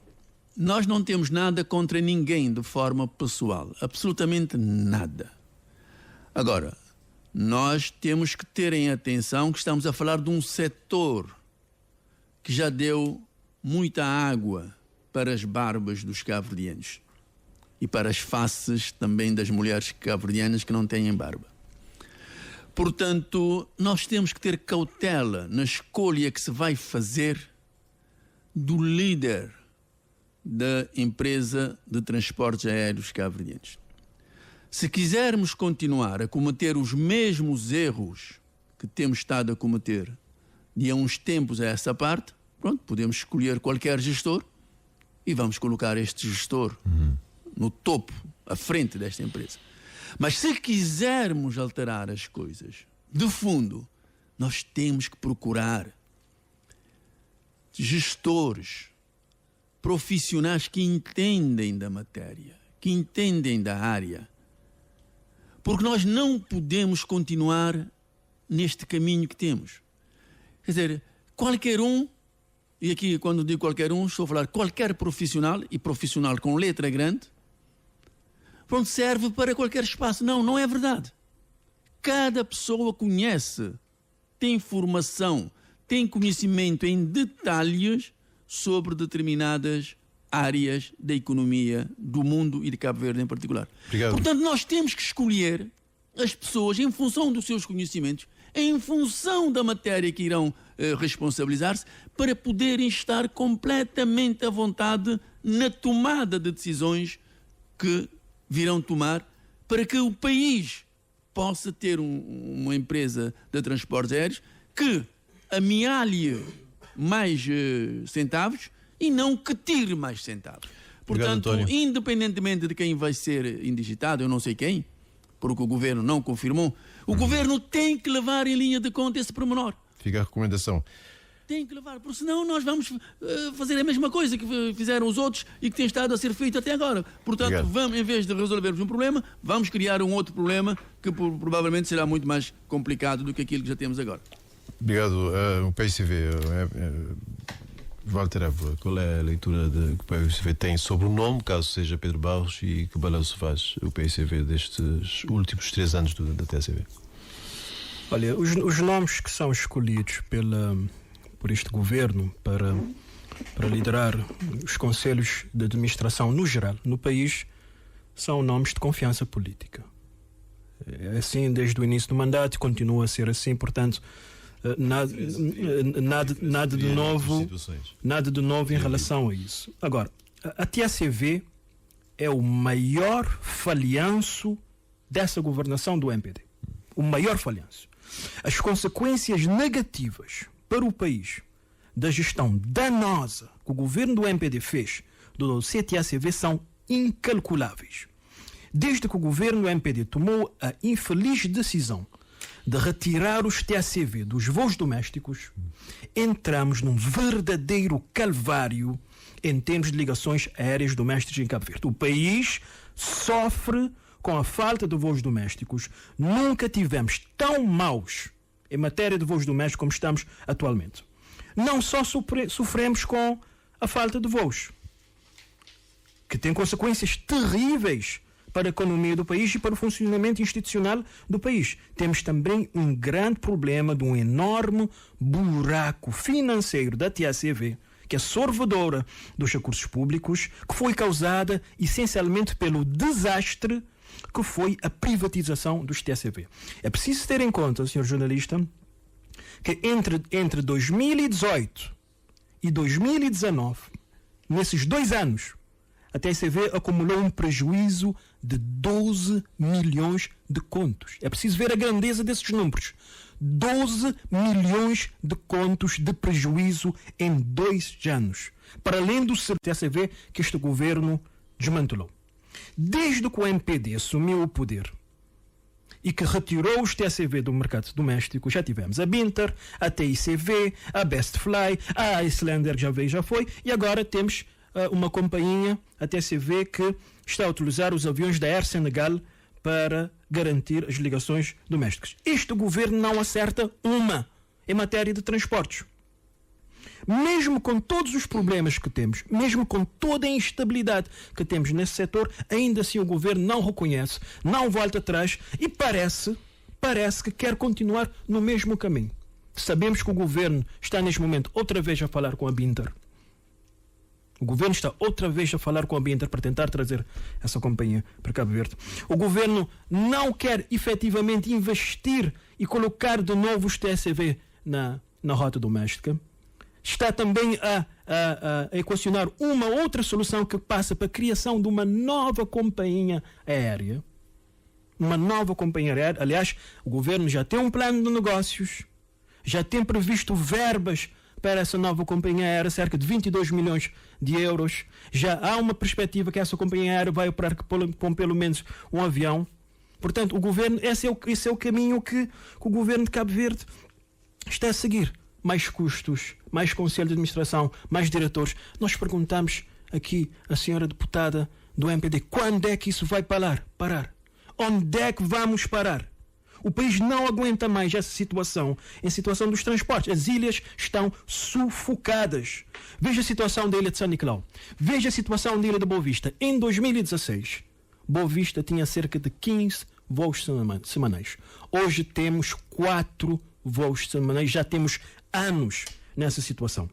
nós não temos nada contra ninguém de forma pessoal, absolutamente nada. Agora, nós temos que ter em atenção que estamos a falar de um setor que já deu muita água para as barbas dos cabo-verdianos e para as faces também das mulheres cabo-verdianas que não têm barba. Portanto, nós temos que ter cautela na escolha que se vai fazer do líder da empresa de transportes aéreos cabo-verdianos. Se quisermos continuar a cometer os mesmos erros que temos estado a cometer de há uns tempos a essa parte, pronto, podemos escolher qualquer gestor e vamos colocar este gestor no topo, à frente desta empresa. Mas se quisermos alterar as coisas de fundo, nós temos que procurar gestores, profissionais que entendem da matéria, que entendem da área. Porque nós não podemos continuar neste caminho que temos. Quer dizer, qualquer um, e aqui quando digo qualquer um, estou a falar qualquer profissional, e profissional com letra grande, pronto, serve para qualquer espaço. Não, não é verdade. Cada pessoa conhece, tem formação, tem conhecimento em detalhes sobre determinadas áreas da economia do mundo e de Cabo Verde em particular. Obrigado. Portanto, nós temos que escolher as pessoas em função dos seus conhecimentos, em função da matéria que irão responsabilizar-se, para poderem estar completamente à vontade na tomada de decisões que virão tomar para que o país possa ter uma empresa de transportes aéreos que amealhe mais centavos e não que tire mais centavos. Portanto, Obrigado, independentemente de quem vai ser indigitado, eu não sei quem, porque o governo não confirmou, o governo tem que levar em linha de conta esse pormenor. Fica a recomendação. Tem que levar, porque senão nós vamos fazer a mesma coisa que fizeram os outros e que tem estado a ser feito até agora. Portanto, vamos, em vez de resolvermos um problema, vamos criar um outro problema que provavelmente será muito mais complicado do que aquilo que já temos agora. Obrigado. O PSV, Walter Évora, qual é a leitura que o PSV tem sobre o nome, caso seja Pedro Barros, e que balanço faz o PSV destes últimos 3 anos da TSV? Olha, os nomes que são escolhidos por este governo para liderar os conselhos de administração no geral, no país, são nomes de confiança política. É assim desde o início do mandato e continua a ser assim, portanto, nada de novo em relação a isso. Agora, a TSV é o maior falhanço dessa governação do MPD. O maior falhanço. As consequências negativas para o país da gestão danosa que o governo do MPD fez do dossiê TSV são incalculáveis. Desde que o governo do MPD tomou a infeliz decisão de retirar os TSV dos voos domésticos, entramos num verdadeiro calvário em termos de ligações aéreas domésticas em Cabo Verde. O país sofre com a falta de voos domésticos. Nunca tivemos tão maus em matéria de voos domésticos como estamos atualmente. Não só sofremos com a falta de voos, que tem consequências terríveis para a economia do país e para o funcionamento institucional do país. Temos também um grande problema de um enorme buraco financeiro da TSV, que é sorvedora dos recursos públicos, que foi causada essencialmente pelo desastre que foi a privatização dos TSV. É preciso ter em conta, senhor jornalista, que entre 2018 e 2019, nesses 2 anos, a TSV acumulou um prejuízo de 12 milhões de contos. É preciso ver a grandeza desses números. 12 milhões de contos de prejuízo em 2 anos. Para além do TSV que este governo desmantelou. Desde que o MPD assumiu o poder e que retirou os TSV do mercado doméstico, já tivemos a Binter, a TICV, a Bestfly, a Islander que já veio, já foi, e agora temos uma companhia, a TCV, que está a utilizar os aviões da Air Senegal para garantir as ligações domésticas. Este governo não acerta uma em matéria de transportes. Mesmo com todos os problemas que temos, mesmo com toda a instabilidade que temos nesse setor, ainda assim o governo não reconhece, não volta atrás e parece que quer continuar no mesmo caminho. Sabemos que o governo está neste momento outra vez a falar com a Binter. O governo está outra vez a falar com a Binter para tentar trazer essa companhia para Cabo Verde. O governo não quer efetivamente investir e colocar de novo os TSV na rota doméstica. Está também a equacionar uma outra solução que passa para a criação de uma nova companhia aérea. Uma nova companhia aérea. Aliás, o governo já tem um plano de negócios, já tem previsto verbas para essa nova companhia aérea, cerca de 22 milhões de euros. Já há uma perspectiva que essa companhia aérea vai operar com pelo menos um avião. Portanto, o governo, esse é o caminho que o governo de Cabo Verde está a seguir. Mais custos, mais conselho de administração, mais diretores. Nós perguntamos aqui à senhora deputada do MPD, quando é que isso vai parar? Onde é que vamos parar? O país não aguenta mais essa situação, em situação dos transportes. As ilhas estão sufocadas. Veja a situação da ilha de São Nicolau. Veja a situação da ilha de Boa Vista. Em 2016, Boa Vista tinha cerca de 15 voos semanais. Hoje temos 4 voos semanais. Já temos anos nessa situação.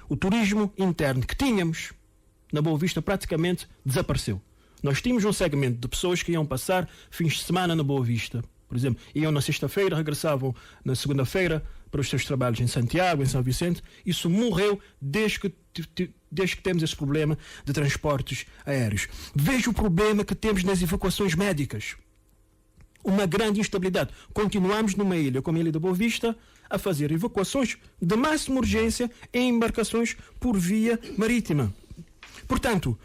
O turismo interno que tínhamos na Boa Vista praticamente desapareceu. Nós tínhamos um segmento de pessoas que iam passar fins de semana na Boa Vista. Por exemplo, iam na sexta-feira, regressavam na segunda-feira para os seus trabalhos em Santiago, em São Vicente. Isso morreu desde que temos esse problema de transportes aéreos. Veja o problema que temos nas evacuações médicas. Uma grande instabilidade. Continuamos numa ilha, como a Ilha da Boa Vista, a fazer evacuações de máxima urgência em embarcações por via marítima. Portanto,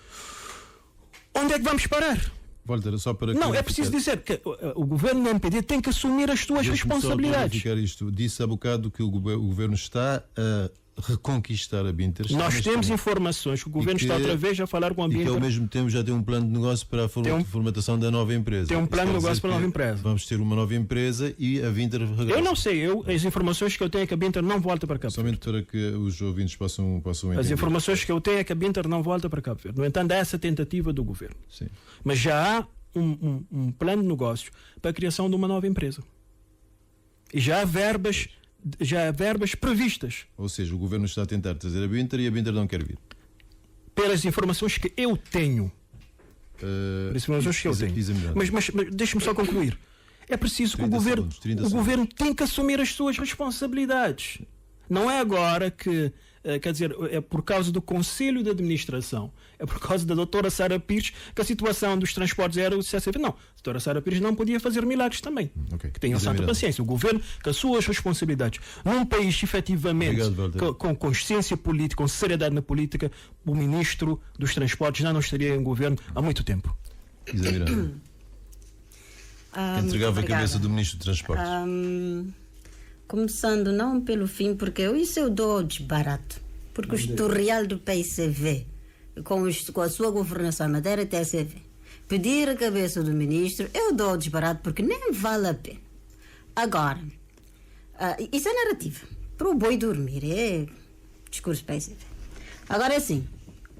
onde é que vamos parar? Walter, só para não, é preciso dizer que o governo do MPD tem que assumir as suas responsabilidades. Isto. Disse há bocado que o governo está a reconquistar a Binter. Nós temos informações que o governo está outra vez a falar com a E Binter. que ao mesmo tempo já tem um plano de negócio para a formatação da nova empresa. Tem um plano de Isso quer negócio dizer para a nova que empresa. Vamos ter uma nova empresa e a Binter regressa. Eu não sei, as informações que eu tenho é que a Binter não volta para Cabo Verde. Somente para que os ouvintes possam entender. As informações que eu tenho é que a Binter não volta para Cabo Verde. No entanto, há essa tentativa do governo. Sim. Mas já há um plano de negócio para a criação de uma nova empresa. E já há verbas previstas. Ou seja, o governo está a tentar trazer a Binter e a Binter não quer vir. Pelas informações que eu tenho. Pelas informações que eu tenho. Mas deixe-me só concluir. É preciso que o governo tem que assumir as suas responsabilidades. Não é agora que, quer dizer, é por causa do Conselho de Administração, é por causa da doutora Sara Pires que a situação dos transportes aéreos se não, a doutora Sara Pires não podia fazer milagres também. Okay. Que tenham santa paciência. O governo com as suas responsabilidades. Num país, efetivamente, com consciência política, com seriedade na política, o ministro dos transportes já não estaria em governo há muito tempo. Isa Miranda. Entregava a cabeça do ministro de Transportes. Começando não pelo fim, porque isso eu dou desbarato. Porque o historial do PICV, com a sua governação Madeira TCV, pedir a cabeça do ministro, eu dou desbarato porque nem vale a pena. Agora, isso é narrativa. Para o boi dormir, é discurso PICV. Agora, assim,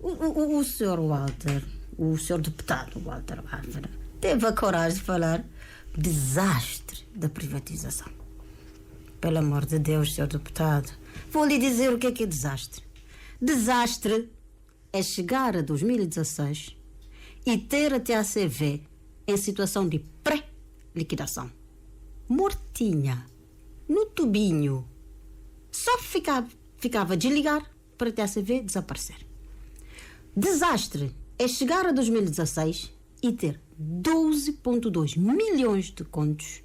o senhor Walter, o senhor deputado Walter Ávila, teve a coragem de falar desastre da privatização. Pelo amor de Deus, senhor deputado, vou lhe dizer o que é desastre. Desastre é chegar a 2016 e ter a TACV em situação de pré-liquidação. Mortinha, no tubinho. Só ficava de ligar para a TACV desaparecer. Desastre é chegar a 2016 e ter 12,2 milhões de contos,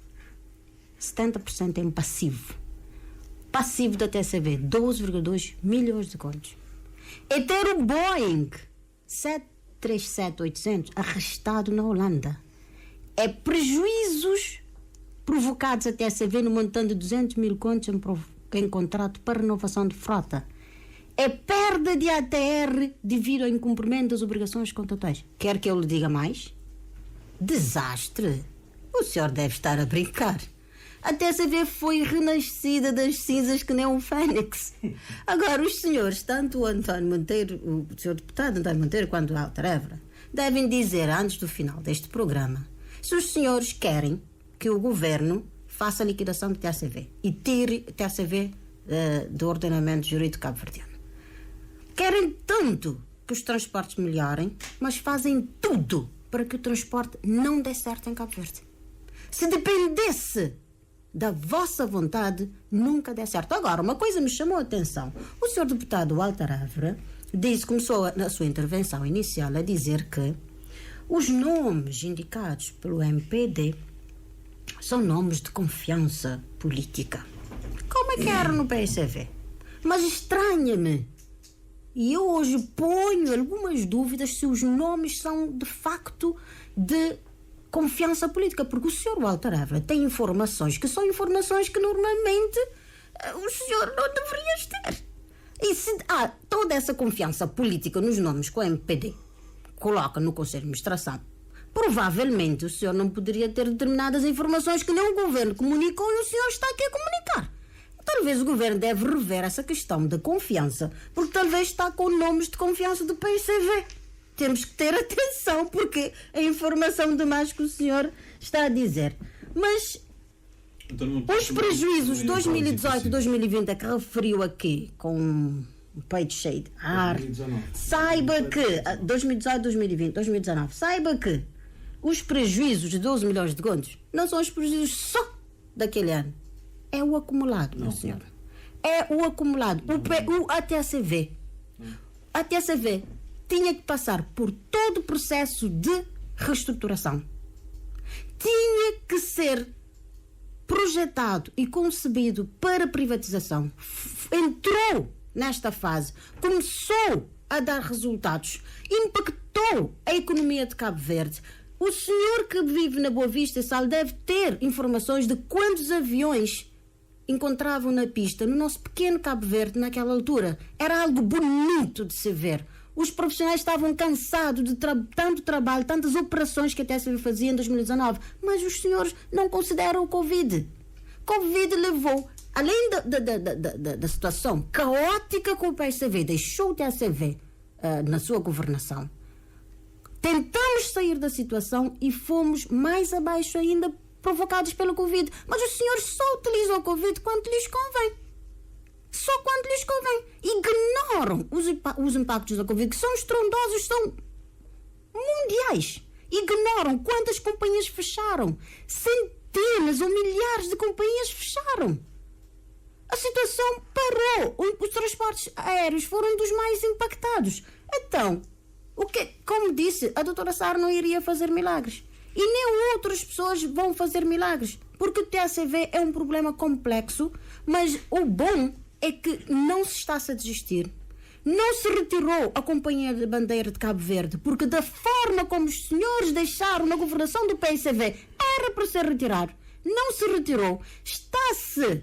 70% em passivo. Passivo da TCV, 12,2 milhões de contos. E ter o Boeing 737-800 arrestado na Holanda. É prejuízos provocados à TCV no montante de 200 mil contos em contrato para renovação de frota. É perda de ATR devido ao incumprimento das obrigações contratuais. Quer que eu lhe diga mais? Desastre. O senhor deve estar a brincar. A TCV foi renascida das cinzas que nem um fênix. Agora, os senhores, tanto o António Monteiro, o senhor deputado António Monteiro, quanto o Walter Évora, devem dizer, antes do final deste programa, se os senhores querem que o governo faça a liquidação da TCV e tire a TCV do ordenamento jurídico cabo-verdiano. Querem tanto que os transportes melhorem, mas fazem tudo para que o transporte não dê certo em Cabo Verde. Se dependesse da vossa vontade, nunca dê certo. Agora, uma coisa me chamou a atenção. O senhor deputado Walter Évora começou na sua intervenção inicial a dizer que os nomes indicados pelo MPD são nomes de confiança política. Como é que era no PSV? Mas estranha-me. E eu hoje ponho algumas dúvidas se os nomes são de facto de confiança política, porque o senhor Walter Évora tem informações que são informações que normalmente o senhor não deveria ter. E se há toda essa confiança política nos nomes que o MPD coloca no Conselho de Administração, provavelmente o senhor não poderia ter determinadas informações que nem o governo comunicou e o senhor está aqui a comunicar. Talvez o governo deve rever essa questão da confiança, porque talvez está com nomes de confiança do PICV. Temos que ter atenção, porque a informação demais que o senhor está a dizer. Mas os prejuízos 2018-2020 que referiu aqui, com um peito cheio de ar, 2019. Saiba que 2018-2020, 2019, saiba que os prejuízos de 12 milhões de contos não são os prejuízos só daquele ano. É o acumulado, meu senhor. É o acumulado. A TCV. A TCV tinha que passar por todo o processo de reestruturação. Tinha que ser projetado e concebido para privatização. Entrou nesta fase, começou a dar resultados, impactou a economia de Cabo Verde. O senhor que vive na Boa Vista e Sal deve ter informações de quantos aviões encontravam na pista, no nosso pequeno Cabo Verde, naquela altura, era algo bonito de se ver. Os profissionais estavam cansados de tanto trabalho, tantas operações que a TSV fazia em 2019, mas os senhores não consideram o Covid. Covid levou, além da situação caótica que o PSV deixou o TSV na sua governação, tentamos sair da situação e fomos mais abaixo ainda, provocados pelo Covid. Mas os senhores só utilizam o Covid quando lhes convém. Só quando lhes convém. Ignoram os impactos da Covid, que são estrondosos, são mundiais. Ignoram quantas companhias fecharam. Centenas ou milhares de companhias fecharam. A situação parou. Os transportes aéreos foram dos mais impactados. Então, como disse, a doutora Sara não iria fazer milagres. E nem outras pessoas vão fazer milagres. Porque o TSV é um problema complexo, mas o bom é que não se está-se a desistir. Não se retirou a Companhia de Bandeira de Cabo Verde, porque da forma como os senhores deixaram na governação do PSV, era para ser retirado. Não se retirou. Está-se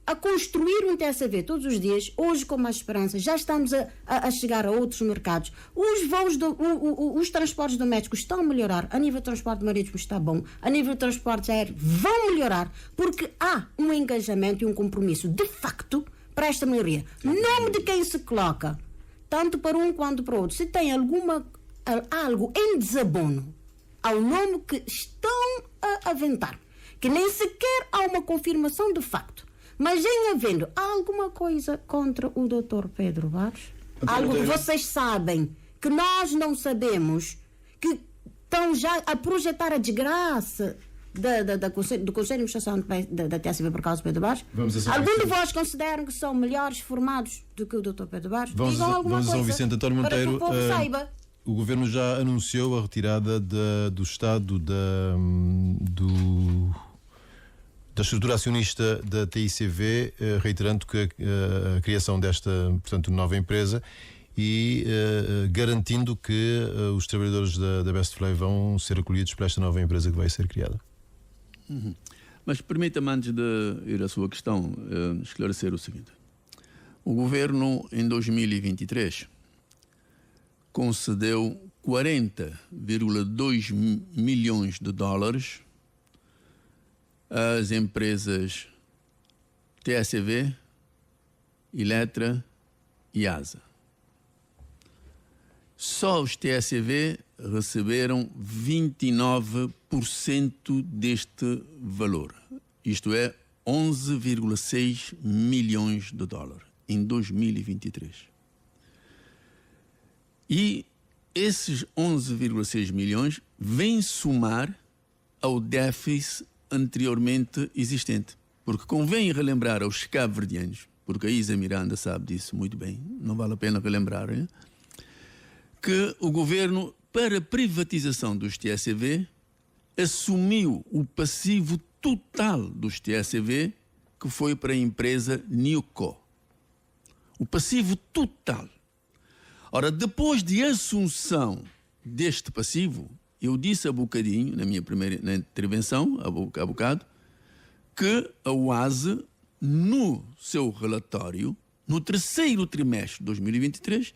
a construir um TSV todos os dias, hoje com mais esperança. Já estamos a chegar a outros mercados. Os voos, os transportes domésticos estão a melhorar. A nível de transporte marítimo está bom. A nível de transporte aéreo vão melhorar, porque há um engajamento e um compromisso de facto para esta maioria. Nome de quem se coloca, tanto para um quanto para o outro. Se tem algo em desabono ao nome que estão a aventar, que nem sequer há uma confirmação de facto, mas em havendo alguma coisa contra o Dr. Pedro Barros, algo que vocês sabem, que nós não sabemos, que estão já a projetar a desgraça do Conselho de Administração da TSV por causa do Pedro Barros. Algum de vós consideram que são melhores formados do que o Dr. Pedro Barros? Digam alguma coisa, São Vicente António Monteiro, para que o povo saiba. O Governo já anunciou a retirada do Estado da estrutura acionista da TICV, reiterando que a criação desta, portanto, nova empresa e garantindo que os trabalhadores da Bestplay vão ser acolhidos para esta nova empresa que vai ser criada. Mas permita-me, antes de ir à sua questão, esclarecer o seguinte. O Governo, em 2023, concedeu 40,2 milhões de dólares às empresas TSV, Eletra e ASA. Só os TSV receberam 29% deste valor, isto é, 11,6 milhões de dólares em 2023. E esses 11,6 milhões vêm somar ao déficit anteriormente existente. Porque convém relembrar aos cabo-verdianos, porque a Isa Miranda sabe disso muito bem, não vale a pena relembrar, né? Que o Governo, para a privatização dos TSV, assumiu o passivo total dos TSV, que foi para a empresa Newco. O passivo total. Ora, depois de assunção deste passivo, eu disse há bocadinho, na minha primeira intervenção, há bocado, que a UASE, no seu relatório, no terceiro trimestre de 2023,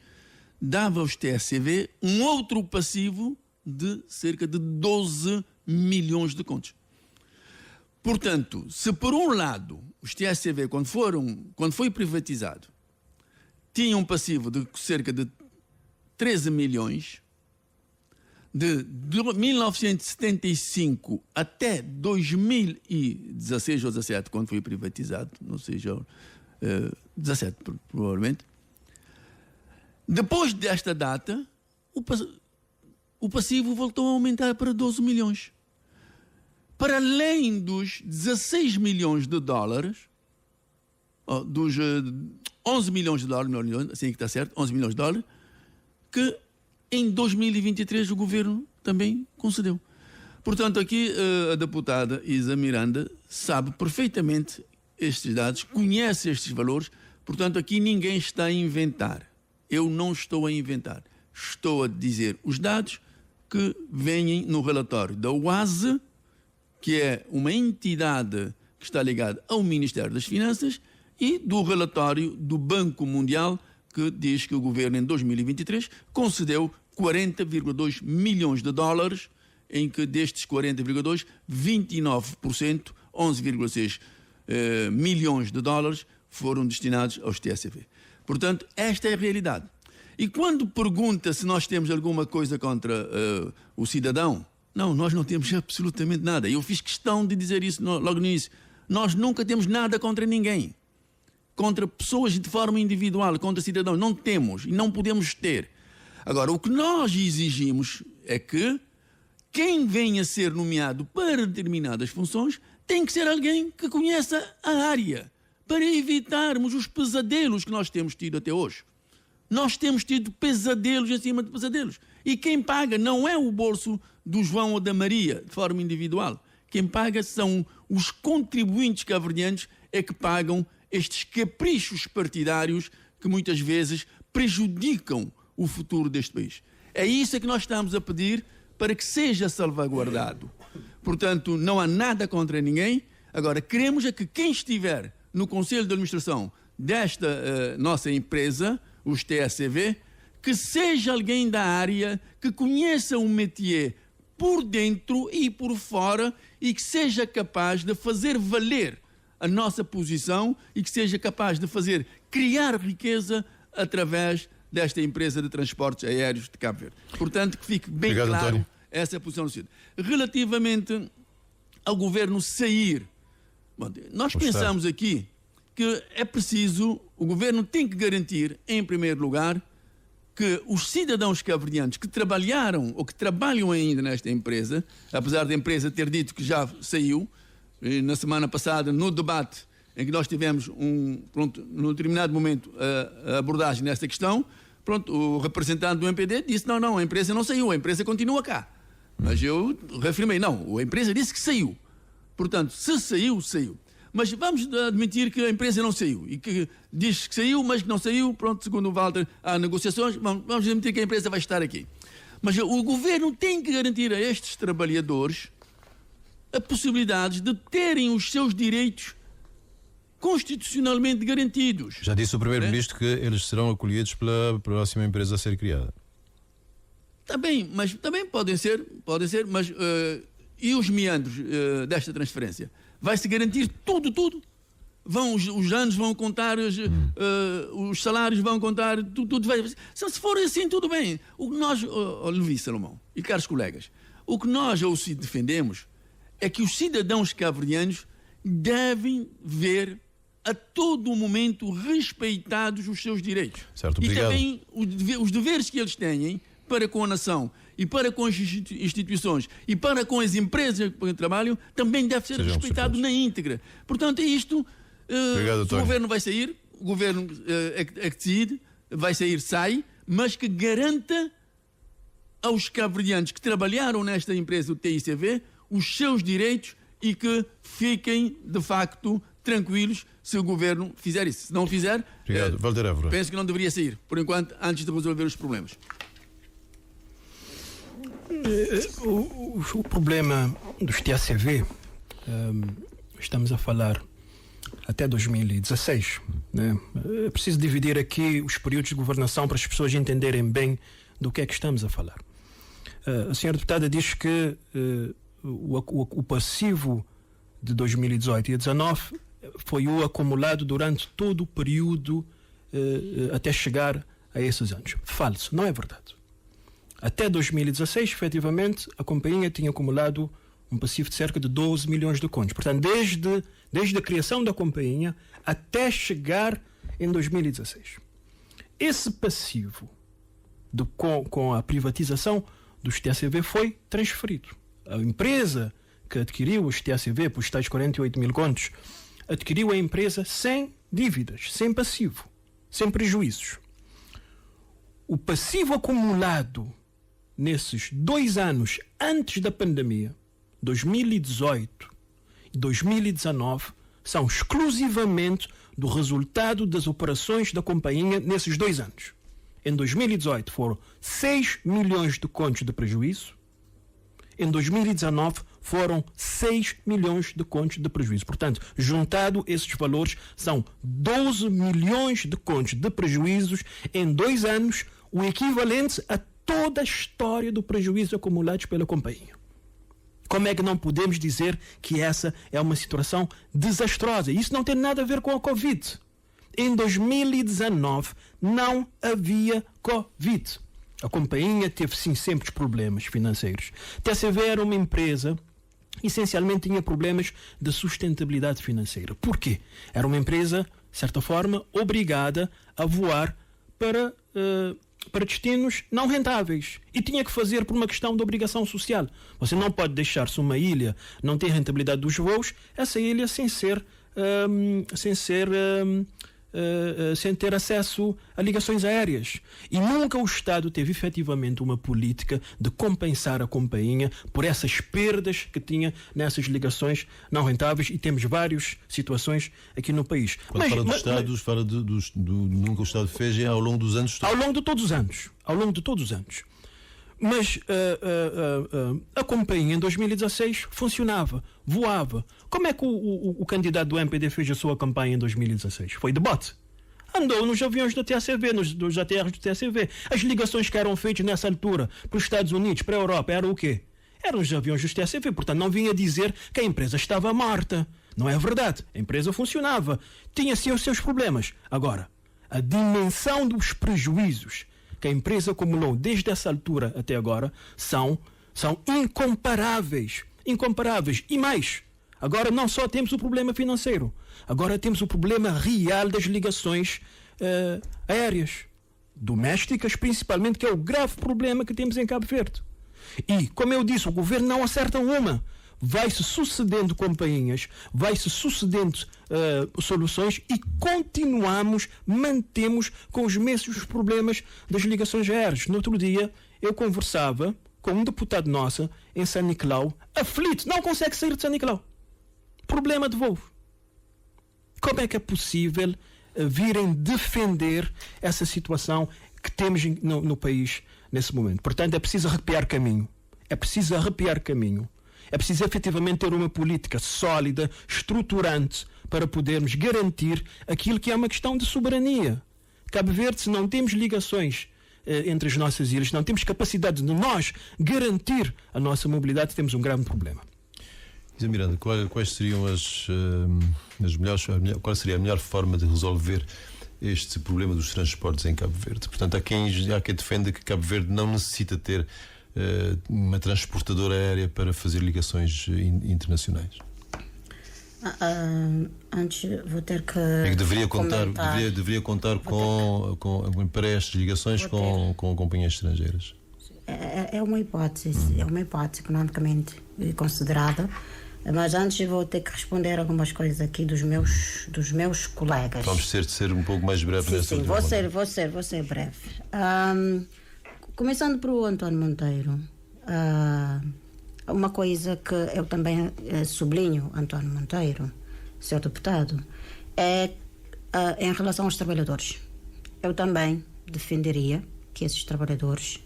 dava aos TSV um outro passivo de cerca de 12 milhões de contos. Portanto, se por um lado os TSV, quando foi privatizado, tinham um passivo de cerca de 13 milhões, de 1975 até 2016 ou 17, quando foi privatizado, não sei, já 17 provavelmente. Depois desta data, o passivo voltou a aumentar para 12 milhões. Para além dos 16 milhões de dólares, dos 11 milhões de dólares, assim que está certo, 11 milhões de dólares, que em 2023 o Governo também concedeu. Portanto, aqui a deputada Isa Miranda sabe perfeitamente estes dados, conhece estes valores, portanto aqui ninguém está a inventar. Eu não estou a inventar. Estou a dizer os dados que vêm no relatório da UASE, que é uma entidade que está ligada ao Ministério das Finanças, e do relatório do Banco Mundial, que diz que o governo em 2023 concedeu 40,2 milhões de dólares, em que destes 40,2, 29%, 11,6 milhões de dólares, foram destinados aos TSV. Portanto, esta é a realidade. E quando pergunta se nós temos alguma coisa contra o cidadão, não, nós não temos absolutamente nada. Eu fiz questão de dizer isso logo no início. Nós nunca temos nada contra ninguém. Contra pessoas de forma individual, contra cidadãos. Não temos e não podemos ter. Agora, o que nós exigimos é que quem venha a ser nomeado para determinadas funções tem que ser alguém que conheça a área, para evitarmos os pesadelos que nós temos tido até hoje. Nós temos tido pesadelos em cima de pesadelos. E quem paga não é o bolso do João ou da Maria, de forma individual. Quem paga são os contribuintes cabo-verdianos, é que pagam estes caprichos partidários que muitas vezes prejudicam o futuro deste país. É isso que nós estamos a pedir para que seja salvaguardado. Portanto, não há nada contra ninguém. Agora, queremos é que quem estiver no Conselho de Administração desta nossa empresa, os TSV, que seja alguém da área, que conheça o métier por dentro e por fora e que seja capaz de fazer valer a nossa posição e que seja capaz de criar riqueza através desta empresa de transportes aéreos de Cabo Verde. Portanto, que fique bem claro, António, essa é a posição do Cid. Relativamente ao governo sair, bom, nós pensamos aqui que é preciso, o governo tem que garantir, em primeiro lugar, que os cidadãos cabo-verdianos que trabalharam ou que trabalham ainda nesta empresa, apesar da empresa ter dito que já saiu, na semana passada, no debate em que nós tivemos, num determinado momento, a abordagem nesta questão, o representante do MPD disse, não, a empresa não saiu, a empresa continua cá. Mas eu reafirmei, não, a empresa disse que saiu. Portanto, se saiu, saiu. Mas vamos admitir que a empresa não saiu e que diz que saiu, mas que não saiu. Segundo o Walter, há negociações, vamos admitir que a empresa vai estar aqui. Mas o governo tem que garantir a estes trabalhadores a possibilidade de terem os seus direitos constitucionalmente garantidos. Já disse o Primeiro-Ministro que eles serão acolhidos pela próxima empresa a ser criada. Está bem, mas também podem ser, mas e os meandros desta transferência? Vai-se garantir tudo? Os anos vão contar, os salários vão contar, tudo vai. Se for assim, tudo bem. O que nós, Levi Salomão e caros colegas, o que nós ou se defendemos é que os cidadãos cabo-verdianos devem ver a todo momento respeitados os seus direitos. Certo, obrigado. E também os deveres que eles têm para com a nação e para com as instituições e para com as empresas que trabalham, também deve ser respeitado na íntegra. Portanto, isto, obrigado, se o governo vai sair, o governo é que decide, vai sair, sai, mas que garanta aos cabo-verdianos que trabalharam nesta empresa do TICV os seus direitos e que fiquem, de facto, tranquilos se o governo fizer isso. Se não fizer, penso que não deveria sair, por enquanto, antes de resolver os problemas. O problema dos TACV, estamos a falar até 2016, né? É preciso dividir aqui os períodos de governação para as pessoas entenderem bem do que é que estamos a falar. A senhora deputada diz que o passivo de 2018 e 2019 foi o acumulado durante todo o período até chegar a esses anos. Falso, não é verdade. Até 2016, efetivamente, a companhia tinha acumulado um passivo de cerca de 12 milhões de contos. Portanto, desde a criação da companhia até chegar em 2016. Esse passivo, com a privatização dos TACV, foi transferido. A empresa que adquiriu os TACV por tais 48 mil contos, adquiriu a empresa sem dívidas, sem passivo, sem prejuízos. O passivo acumulado nesses 2 anos antes da pandemia, 2018 e 2019, são exclusivamente do resultado das operações da companhia nesses 2 anos. Em 2018 foram 6 milhões de contos de prejuízo, em 2019 foram 6 milhões de contos de prejuízo. Portanto, juntado esses valores, são 12 milhões de contos de prejuízos em 2 anos, o equivalente a toda a história do prejuízo acumulado pela companhia. Como é que não podemos dizer que essa é uma situação desastrosa? Isso não tem nada a ver com a Covid. Em 2019 não havia Covid. A companhia teve sim sempre problemas financeiros. TCV era uma empresa, essencialmente tinha problemas de sustentabilidade financeira. Por quê? Era uma empresa, de certa forma, obrigada a voar para destinos não rentáveis e tinha que fazer por uma questão de obrigação social. Você não pode deixar-se uma ilha não ter rentabilidade dos voos, essa ilha sem ter acesso a ligações aéreas. E nunca o Estado teve efetivamente uma política de compensar a companhia por essas perdas que tinha nessas ligações não rentáveis, e temos várias situações aqui no país. Quando fala dos Estados, fala nunca o Estado fez ao longo dos anos. Ao longo de todos os anos. Ao longo de todos os anos. Mas a companhia em 2016 funcionava, voava. Como é que o candidato do MPD fez a sua campanha em 2016? Foi de bote. Andou nos aviões do TCV, nos ATRs do TCV. As ligações que eram feitas nessa altura para os Estados Unidos, para a Europa, eram o quê? Eram os aviões do TCV. Portanto, não vinha dizer que a empresa estava morta. Não é verdade. A empresa funcionava. Tinha sim os seus problemas. Agora, a dimensão dos prejuízos que a empresa acumulou desde essa altura até agora são incomparáveis. Incomparáveis. E mais, agora não só temos o problema financeiro, agora temos o problema real das ligações aéreas, domésticas principalmente, que é o grave problema que temos em Cabo Verde. E, como eu disse, o governo não acerta uma. Vai-se sucedendo companhias, vai-se sucedendo soluções e mantemos com os mesmos problemas das ligações aéreas. No outro dia, eu conversava com um deputado nosso em São Nicolau, aflito, não consegue sair de São Nicolau. Problema de voo. Como é que é possível virem defender essa situação que temos no país nesse momento? Portanto, é preciso arrepiar caminho. É preciso efetivamente ter uma política sólida, estruturante, para podermos garantir aquilo que é uma questão de soberania. Cabo Verde, se não temos ligações entre as nossas ilhas, não temos capacidade de nós garantir a nossa mobilidade, temos um grave problema. Isa Miranda, quais seriam qual seria a melhor forma de resolver este problema dos transportes em Cabo Verde? Portanto, há quem defenda que Cabo Verde não necessita ter uma transportadora aérea para fazer ligações internacionais. Antes vou ter que deveria contar para estas ligações com companhias estrangeiras. É uma hipótese, economicamente considerada, mas antes vou ter que responder algumas coisas aqui dos meus colegas. Vamos ser um pouco mais breve nesta última. Vou ser breve. Começando pelo António Monteiro, uma coisa que eu também sublinho, António Monteiro, Sr. Deputado, é em relação aos trabalhadores. Eu também defenderia que esses trabalhadores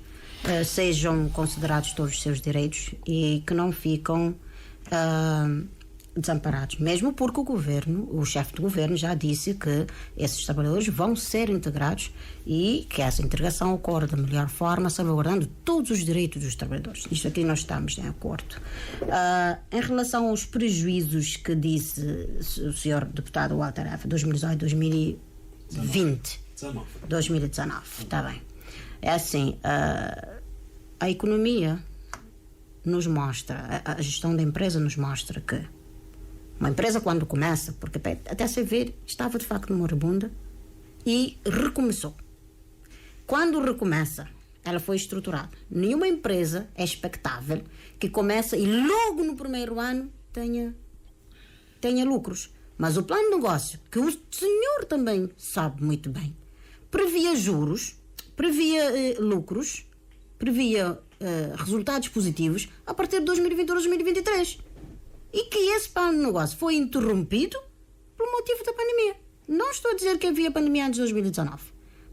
sejam considerados todos os seus direitos e que não ficam desamparados, mesmo porque o chefe do governo já disse que esses trabalhadores vão ser integrados e que essa integração ocorre da melhor forma, salvaguardando todos os direitos dos trabalhadores. Isto aqui nós estamos em acordo. Em relação aos prejuízos que disse o senhor deputado Walter F., 2018, 2020, 2019, está bem. É assim, a economia nos mostra, a gestão da empresa nos mostra que uma empresa, quando começa, porque até se ver, estava de facto moribunda e recomeçou. Quando recomeça, ela foi estruturada. Nenhuma empresa é expectável que comece e logo no primeiro ano tenha lucros. Mas o plano de negócio, que o senhor também sabe muito bem, previa juros, previa lucros, previa resultados positivos a partir de 2020 ou 2023. E que esse plano de negócio foi interrompido por motivo da pandemia. Não estou a dizer que havia pandemia antes de 2019,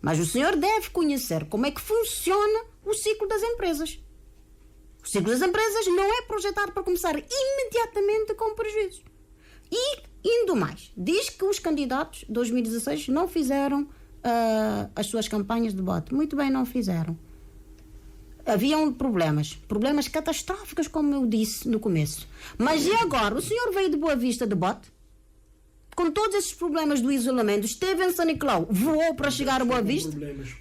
mas o senhor deve conhecer como é que funciona o ciclo das empresas. O ciclo das empresas não é projetado para começar imediatamente com prejuízo. E, indo mais, diz que os candidatos de 2016 não fizeram as suas campanhas de voto. Muito bem, não fizeram. Haviam problemas catastróficos, como eu disse no começo. Mas e agora? O senhor veio de Boa Vista de bote? Com todos esses problemas do isolamento, esteve em São Nicolau, voou para chegar a Boa Vista?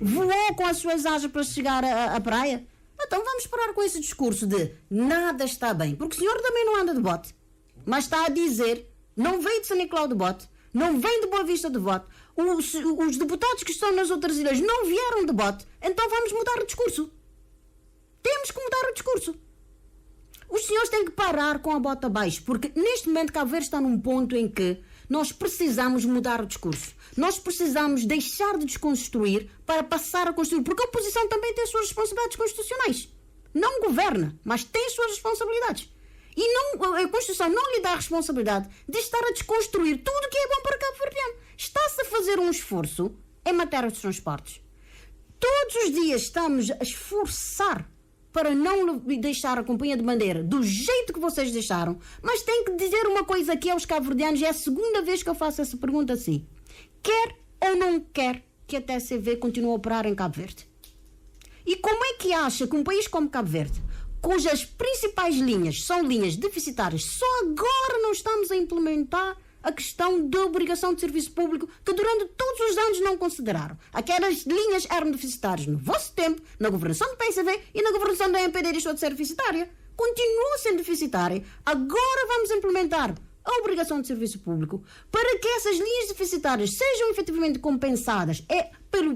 Voou com as suas asas para chegar à praia? Então vamos parar com esse discurso de nada está bem, porque o senhor também não anda de bote, mas está a dizer, não veio de São Nicolau de bote, não vem de Boa Vista de bote, os deputados que estão nas outras ilhas não vieram de bote, então vamos mudar o discurso. Temos que mudar o discurso. Os senhores têm que parar com a bota abaixo, porque neste momento Cabo Verde está num ponto em que nós precisamos mudar o discurso. Nós precisamos deixar de desconstruir para passar a construir, porque a oposição também tem as suas responsabilidades constitucionais. Não governa, mas tem as suas responsabilidades. E não, a Constituição não lhe dá a responsabilidade de estar a desconstruir tudo o que é bom para Cabo Verdeano. Está-se a fazer um esforço em matéria de transportes. Todos os dias estamos a esforçar para não deixar a Companhia de Bandeira do jeito que vocês deixaram, mas tenho que dizer uma coisa aqui aos cabo-verdianos, é a segunda vez que eu faço essa pergunta assim. Quer ou não quer que a TCV continue a operar em Cabo Verde? E como é que acha que um país como Cabo Verde, cujas principais linhas são linhas deficitárias, só agora não estamos a implementar a questão da obrigação de serviço público que durante todos os anos não consideraram? Aquelas linhas eram deficitárias no vosso tempo, na governação do PSV e na governação da MPD deixou de ser deficitária. Continua sendo deficitária. Agora vamos implementar a obrigação de serviço público para que essas linhas deficitárias sejam efetivamente compensadas pelo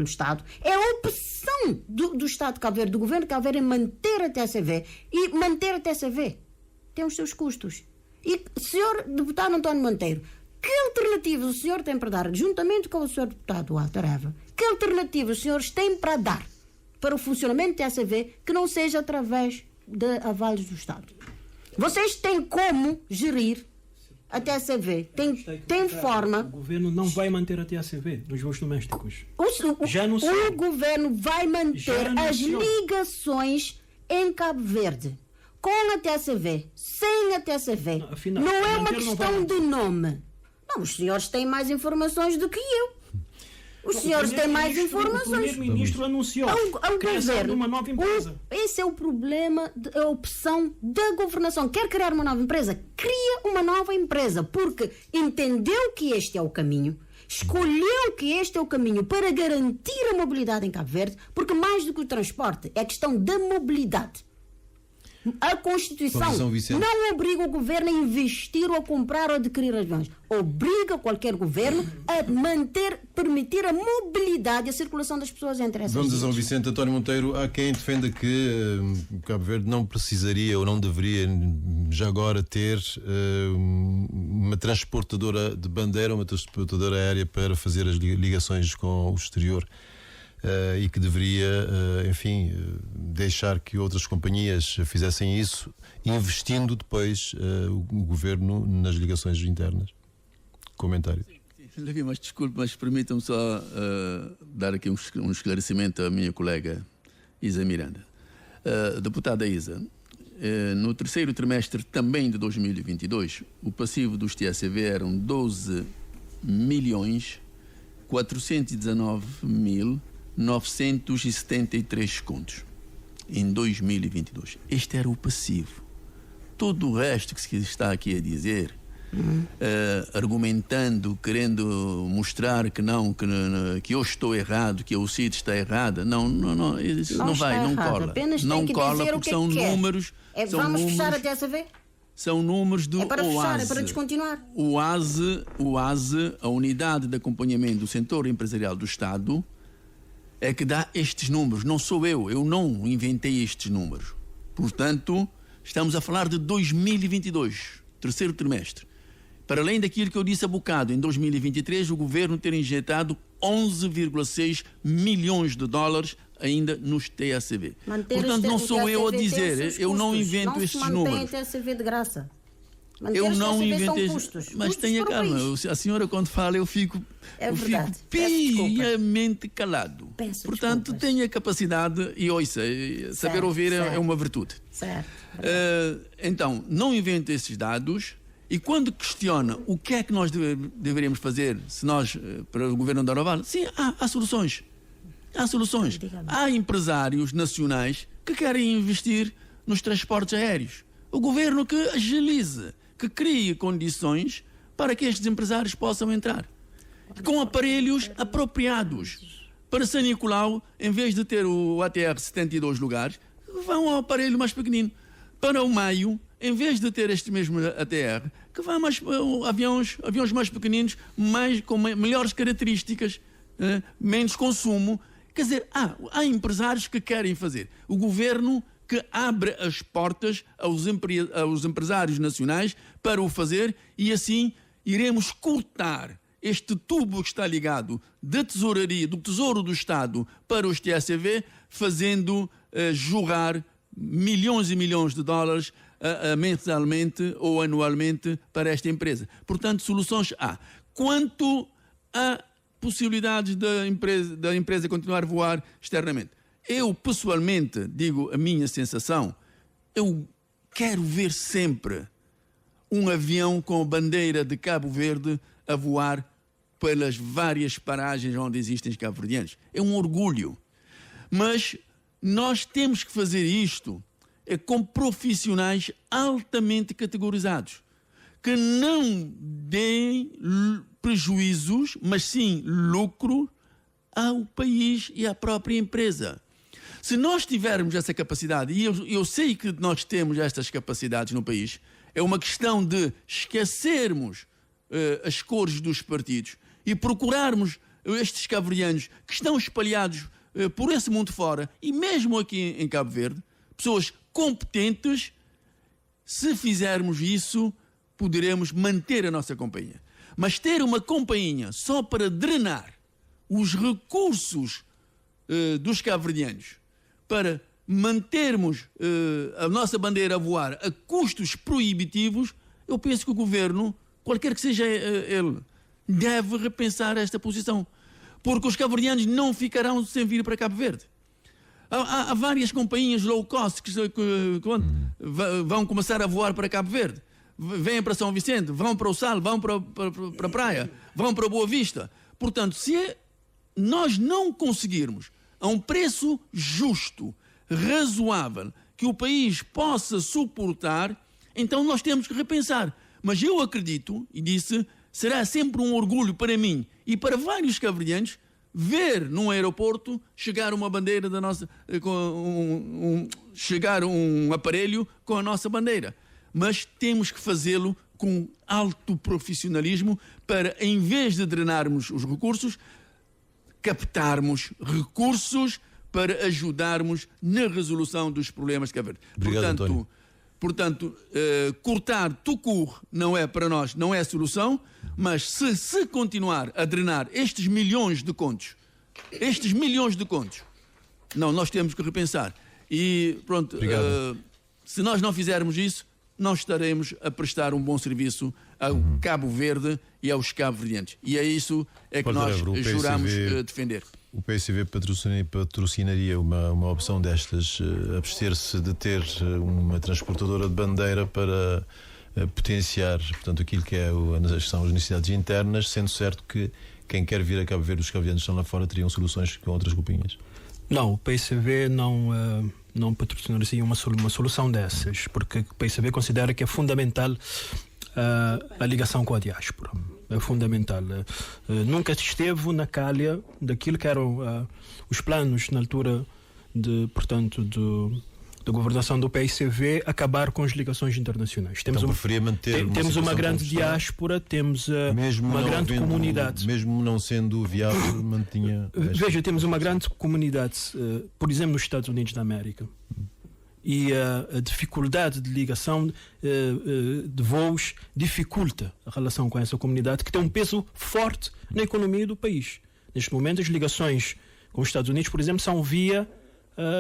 Estado. É a opção do Estado de Cabo Verde, do governo de Cabo Verde, em manter a TCV. E manter a TCV tem os seus custos. E, senhor deputado António Monteiro, que alternativas o senhor tem para dar, juntamente com o senhor deputado Walter Eva, que alternativas os senhores têm para dar para o funcionamento da TCV que não seja através de avalos do Estado? Vocês têm como gerir a TCV? Tem forma? O governo não vai manter a TCV nos voos domésticos. O governo vai manter as ligações em Cabo Verde. Com a TCV, sem a TCV. Afinal, não é uma questão de nome. Não, os senhores têm mais informações do que eu. Os senhores têm mais informações. O primeiro-ministro anunciou a criação de uma nova empresa. Esse é o problema, a opção da governação. Quer criar uma nova empresa? Cria uma nova empresa, porque entendeu que este é o caminho, escolheu que este é o caminho para garantir a mobilidade em Cabo Verde, porque mais do que o transporte, é questão da mobilidade. A Constituição não obriga o governo a investir ou a comprar ou adquirir aviões. Obriga qualquer governo a permitir a mobilidade e a circulação das pessoas entre essas Vamos a São ilhas. Vicente. António Monteiro, há quem defenda que Cabo Verde não precisaria ou não deveria já agora ter uma transportadora de bandeira, uma transportadora aérea para fazer as ligações com o exterior. E que deveria, enfim, deixar que outras companhias fizessem isso, investindo depois o governo nas ligações internas. Comentário. Levi, mas desculpe, mas permitam-me só dar aqui um esclarecimento à minha colega Isa Miranda. Deputada Isa, no terceiro trimestre também de 2022, o passivo dos TCV eram 12.419.973 contos em 2022. Este era o passivo. Todo o resto que se está aqui a dizer, argumentando, querendo mostrar que não, que eu estou errado, que o CID está errada, isso não vai, não cola. Apenas não tem que cola dizer porque o que são é. números. Vamos fechar a TCV? São números do É para fechar, OASE. é para descontinuar. O ASE, a Unidade de Acompanhamento do Setor Empresarial do Estado, é que dá estes números. Não sou eu não inventei estes números. Portanto, estamos a falar de 2022, terceiro trimestre. Para além daquilo que eu disse há bocado, em 2023 o governo ter injetado 11,6 milhões de dólares ainda nos TCV. Portanto, não sou eu a dizer, eu não invento estes números. Não se mantém a TCV de graça. Manter Eu os não TCV são inventei. custos. Mas Custos tenha para o calma. país. A senhora, quando fala, eu fico verdade. Peço desculpa. piamente calado. Peço Portanto, desculpas. tenha capacidade e ouça. Saber ouvir é certo. uma virtude. Certo. Então, não inventa esses dados e quando questiona o que é que nós deveríamos fazer se nós, para o governo da Noval, sim, há soluções. Há soluções. Diga-me. Há empresários nacionais que querem investir nos transportes aéreos. O governo que agilize, que crie condições para que estes empresários possam entrar. Com aparelhos apropriados. Para São Nicolau, em vez de ter o ATR 72 lugares, vão ao aparelho mais pequenino. Para o Maio, em vez de ter este mesmo ATR, que vá mais aviões mais pequeninos, com melhores características, menos consumo. Quer dizer, há empresários que querem fazer. O governo que abre as portas aos empresários nacionais para o fazer e assim iremos cortar este tubo que está ligado da tesouraria, do Tesouro do Estado para os TSV, fazendo jorrar milhões e milhões de dólares mensalmente ou anualmente para esta empresa. Portanto, soluções há. Quanto a possibilidades da empresa continuar a voar externamente, eu pessoalmente digo a minha sensação, eu quero ver sempre um avião com a bandeira de Cabo Verde a voar pelas várias paragens onde existem os cabo-verdianos. É um orgulho. Mas nós temos que fazer isto com profissionais altamente categorizados, que não deem prejuízos, mas sim lucro ao país e à própria empresa. Se nós tivermos essa capacidade, e eu sei que nós temos estas capacidades no país, é uma questão de esquecermos as cores dos partidos e procurarmos estes cabo-verdianos que estão espalhados por esse mundo fora e mesmo aqui em Cabo Verde, pessoas competentes. Se fizermos isso, poderemos manter a nossa companhia. Mas ter uma companhia só para drenar os recursos dos cabo-verdianos, para mantermos a nossa bandeira a voar a custos proibitivos, eu penso que o governo, qualquer que seja ele, deve repensar esta posição. Porque os cabo-verdianos não ficarão sem vir para Cabo Verde. Há várias companhias low cost que vão começar a voar para Cabo Verde. Vêm para São Vicente, vão para o Sal, vão para a praia, vão para Boa Vista. Portanto, se nós não conseguirmos a um preço justo, razoável, que o país possa suportar, então nós temos que repensar. Mas eu acredito, e disse, será sempre um orgulho para mim e para vários cabo-verdianos ver num aeroporto chegar uma bandeira da nossa, chegar um aparelho com a nossa bandeira. Mas temos que fazê-lo com alto profissionalismo para, em vez de drenarmos os recursos, captarmos recursos para ajudarmos na resolução dos problemas de Cabo Verde. Obrigado, Portanto, cortar tucur não é para nós, não é a solução, mas se continuar a drenar estes milhões de contos, não, nós temos que repensar. E pronto, se nós não fizermos isso, não estaremos a prestar um bom serviço ao Cabo Verde e aos cabo-verdianos. E é isso que nós juramos defender. O PSV patrocinaria uma opção destas, abster-se de ter uma transportadora de bandeira para potenciar, portanto, aquilo que são as necessidades internas, sendo certo que quem quer vir a Cabo Verde, os cabo-verdianos estão lá fora, teriam soluções com outras companhias. Não, o PSV não patrocinaria uma solução dessas, porque o PSV considera que é fundamental a ligação com a diáspora. É fundamental. Nunca esteve na calha daquilo que eram os planos na altura da governação do PSV acabar com as ligações internacionais. Preferia manter temos uma grande diáspora, temos uma grande comunidade. Mesmo não sendo viável, mantinha... Veja, temos uma grande comunidade, por exemplo, nos Estados Unidos da América. E a dificuldade de ligação de voos dificulta a relação com essa comunidade, que tem um peso forte na economia do país. Neste momento, as ligações com os Estados Unidos, por exemplo, são via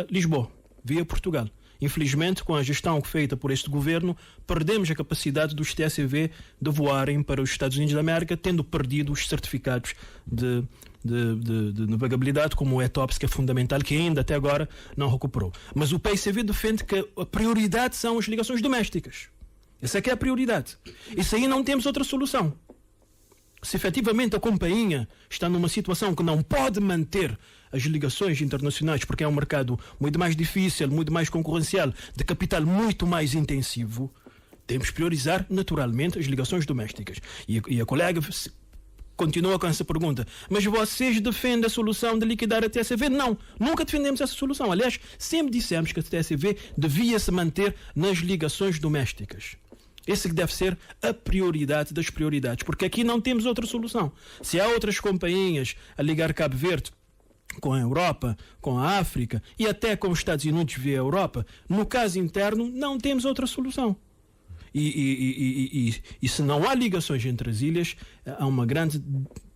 Lisboa, via Portugal. Infelizmente, com a gestão feita por este governo, perdemos a capacidade dos TSV de voarem para os Estados Unidos da América, tendo perdido os certificados de navegabilidade, como o ETOPS, que é fundamental, que ainda até agora não recuperou. Mas o PICV defende que a prioridade são as ligações domésticas. Essa é que é a prioridade. Isso aí não temos outra solução. Se efetivamente a companhia está numa situação que não pode manter as ligações internacionais, porque é um mercado muito mais difícil, muito mais concorrencial, de capital muito mais intensivo, temos que priorizar naturalmente as ligações domésticas. E a colega continua com essa pergunta: mas vocês defendem a solução de liquidar a TSV? Não, nunca defendemos essa solução. Aliás, sempre dissemos que a TSV devia se manter nas ligações domésticas. Esse que deve ser a prioridade das prioridades, porque aqui não temos outra solução. Se há outras companhias a ligar Cabo Verde com a Europa, com a África e até com os Estados Unidos via Europa, no caso interno não temos outra solução. E se não há ligações entre as ilhas, há uma grande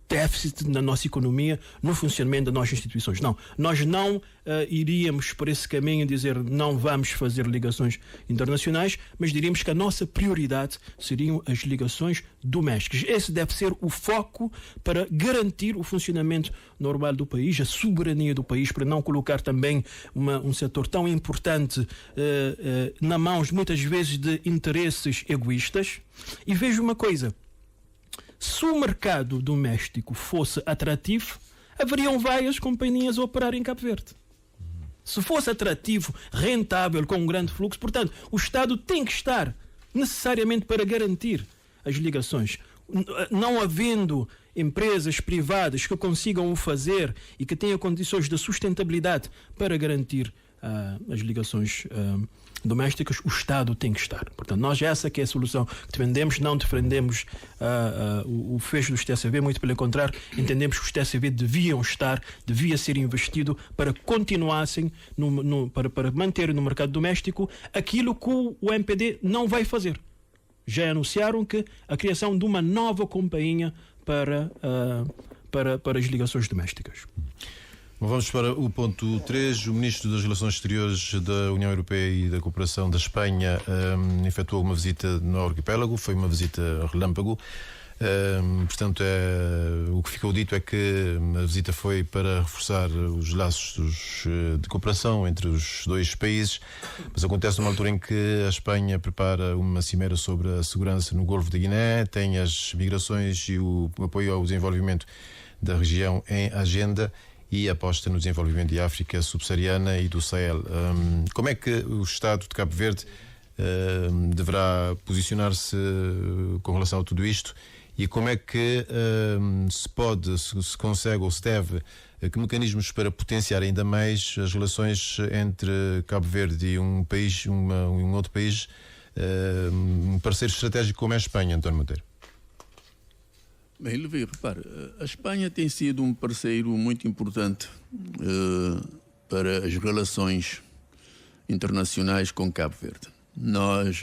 déficit na nossa economia, no funcionamento das nossas instituições. Não, nós não iríamos por esse caminho dizer não vamos fazer ligações internacionais, mas diríamos que a nossa prioridade seriam as ligações domésticas. Esse deve ser o foco para garantir o funcionamento normal do país, a soberania do país, para não colocar também um setor tão importante na mãos muitas vezes de interesses egoístas. E vejo uma coisa: se o mercado doméstico fosse atrativo, haveriam várias companhias a operar em Cabo Verde. Se fosse atrativo, rentável, com um grande fluxo, portanto, o Estado tem que estar necessariamente para garantir as ligações. Não havendo empresas privadas que consigam o fazer e que tenham condições de sustentabilidade para garantir as ligações domésticas, o Estado tem que estar. Portanto, nós essa que é a solução que defendemos, não defendemos o fecho dos TSV, muito pelo contrário, entendemos que os TSV deviam estar, devia ser investido para continuassem, para manter no mercado doméstico aquilo que o MPD não vai fazer. Já anunciaram que a criação de uma nova companhia para as ligações domésticas. Vamos para o ponto 3. O Ministro das Relações Exteriores da União Europeia e da Cooperação da Espanha efetuou uma visita no arquipélago. Foi uma visita relâmpago. Portanto, o que ficou dito é que a visita foi para reforçar os laços de cooperação entre os dois países, mas acontece numa altura em que a Espanha prepara uma cimeira sobre a segurança no Golfo da Guiné, tem as migrações e o apoio ao desenvolvimento da região em agenda e aposta no desenvolvimento de África subsaariana e do Sahel. Como é que o Estado de Cabo Verde deverá posicionar-se com relação a tudo isto? E como é que se consegue ou se deve, que mecanismos para potenciar ainda mais as relações entre Cabo Verde e um país, um outro país, um parceiro estratégico como é a Espanha, António Monteiro? Bem, Levi, repare, a Espanha tem sido um parceiro muito importante para as relações internacionais com Cabo Verde. Nós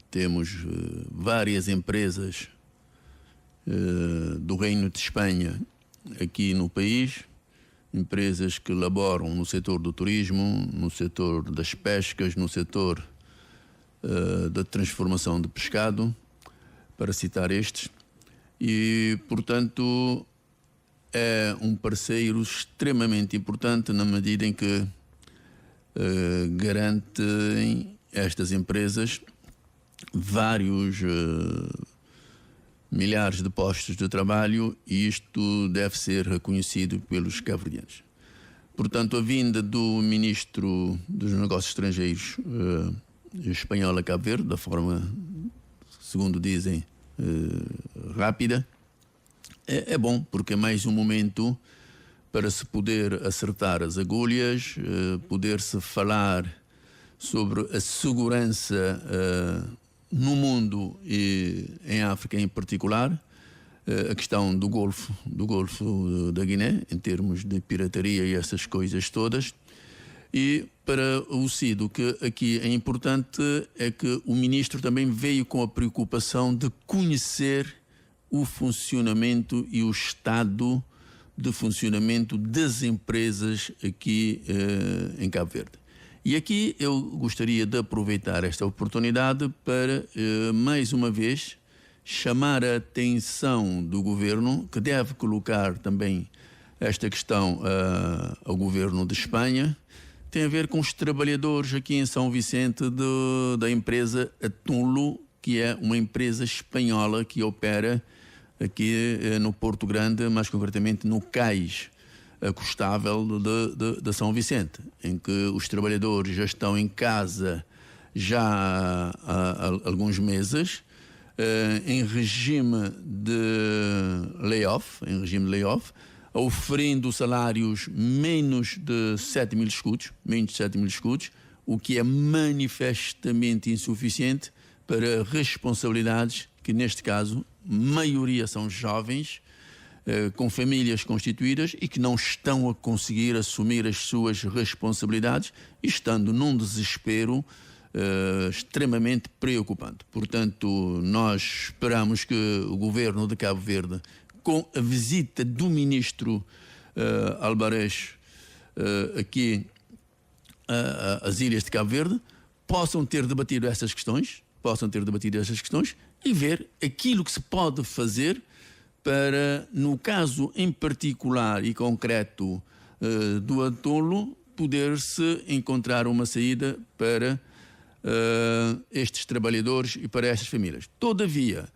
temos várias empresas do Reino de Espanha aqui no país, empresas que laboram no setor do turismo, no setor das pescas, no setor da transformação de pescado, para citar estes. E, portanto, é um parceiro extremamente importante na medida em que garantem estas empresas vários milhares de postos de trabalho, e isto deve ser reconhecido pelos cabo-verdianos. Portanto, a vinda do Ministro dos Negócios Estrangeiros espanhol a Cabo Verde, da forma, segundo dizem, rápida, é bom, porque é mais um momento para se poder acertar as agulhas, poder-se falar sobre a segurança no mundo e em África em particular, a questão do Golfo da Guiné, em termos de pirataria e essas coisas todas. E para o CID, o que aqui é importante é que o Ministro também veio com a preocupação de conhecer o funcionamento e o estado de funcionamento das empresas aqui em Cabo Verde. E aqui eu gostaria de aproveitar esta oportunidade para, mais uma vez, chamar a atenção do governo, que deve colocar também esta questão ao governo de Espanha. Tem a ver com os trabalhadores aqui em São Vicente da empresa Atunlo, que é uma empresa espanhola que opera aqui no Porto Grande, mais concretamente no cais acostável de São Vicente, em que os trabalhadores já estão em casa já há alguns meses, em regime de layoff, oferecendo salários menos de 7 mil escudos, o que é manifestamente insuficiente para responsabilidades que, neste caso, maioria são jovens, com famílias constituídas e que não estão a conseguir assumir as suas responsabilidades, estando num desespero extremamente preocupante. Portanto, nós esperamos que o governo de Cabo Verde, com a visita do ministro Alvarez aqui às ilhas de Cabo Verde, possam ter debatido essas questões e ver aquilo que se pode fazer para, no caso em particular e concreto do Atunlo, poder-se encontrar uma saída para estes trabalhadores e para estas famílias. Todavia,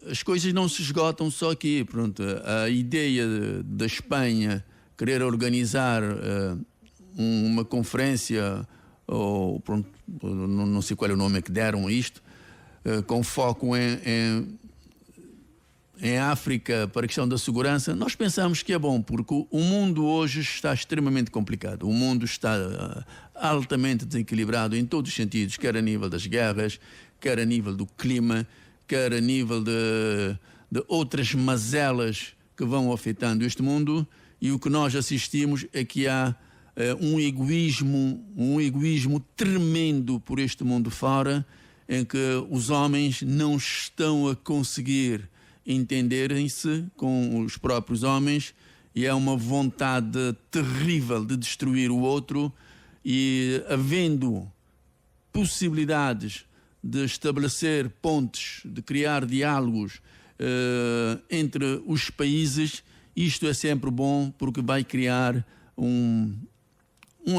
as coisas não se esgotam só aqui. Pronto, a ideia da Espanha querer organizar uma conferência, ou pronto, não sei qual é o nome que deram a isto, com foco em África para a questão da segurança, nós pensamos que é bom, porque o mundo hoje está extremamente complicado. O mundo está altamente desequilibrado em todos os sentidos, quer a nível das guerras, quer a nível do clima, quer a nível de outras mazelas que vão afetando este mundo, e o que nós assistimos é que há um egoísmo tremendo por este mundo fora, em que os homens não estão a conseguir entenderem-se com os próprios homens, e é uma vontade terrível de destruir o outro, e havendo possibilidades de estabelecer pontes, de criar diálogos entre os países, isto é sempre bom, porque vai criar um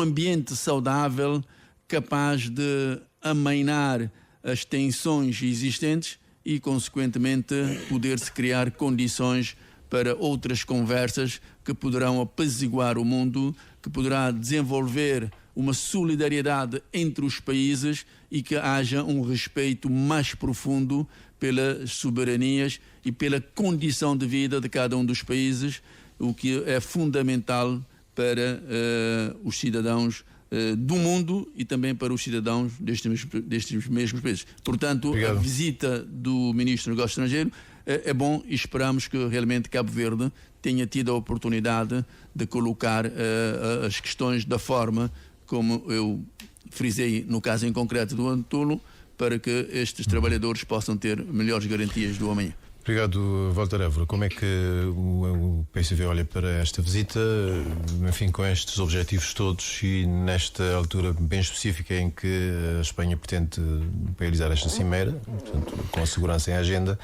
ambiente saudável, capaz de amainar as tensões existentes e, consequentemente, poder-se criar condições para outras conversas que poderão apaziguar o mundo, que poderá desenvolver uma solidariedade entre os países e que haja um respeito mais profundo pelas soberanias e pela condição de vida de cada um dos países, o que é fundamental para os cidadãos do mundo e também para os cidadãos destes mesmos países. Portanto, obrigado. A visita do Ministro dos Negócios Estrangeiros é bom, e esperamos que realmente Cabo Verde tenha tido a oportunidade de colocar as questões da forma como eu frisei no caso em concreto do Atunlo, para que estes trabalhadores possam ter melhores garantias do amanhã. Obrigado, Walter Évora. Como é que o PCV olha para esta visita, enfim, com estes objetivos todos e nesta altura bem específica em que a Espanha pretende realizar esta cimeira, portanto, com a segurança em agenda,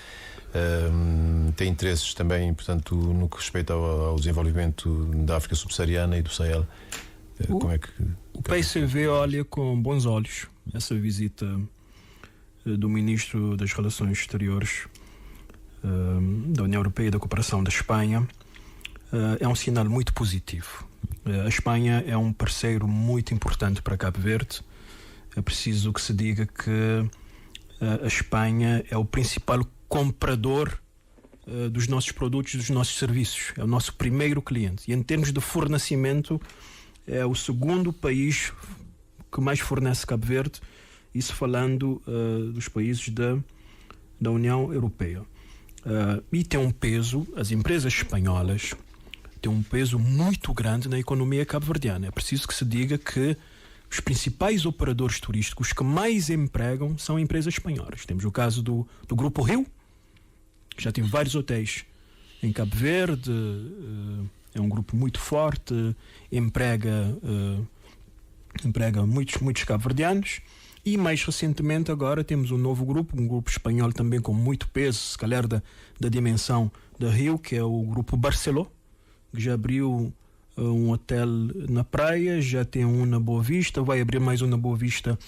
tem interesses também, portanto, no que respeita ao desenvolvimento da África subsaariana e do Sahel? Como é que o PCV olha com bons olhos essa visita do Ministro das Relações Exteriores da União Europeia e da Cooperação da Espanha. É um sinal muito positivo. A Espanha é um parceiro muito importante para Cabo Verde. É preciso que se diga que a Espanha é o principal comprador dos nossos produtos, dos nossos serviços. É o nosso primeiro cliente. E em termos de fornecimento, é o segundo país que mais fornece Cabo Verde, isso falando dos países da União Europeia. E tem um peso, as empresas espanholas têm um peso muito grande na economia cabo-verdiana. É preciso que se diga que os principais operadores turísticos que mais empregam são empresas espanholas. Temos o caso do Grupo Rio, que já tem vários hotéis em Cabo Verde, é um grupo muito forte, emprega emprega muitos cabo-verdianos. E mais recentemente agora temos um novo grupo, um grupo espanhol também com muito peso, se calhar da dimensão da Rio, que é o grupo Barceló, que já abriu um hotel na praia, já tem um na Boa Vista, vai abrir mais um na Boa Vista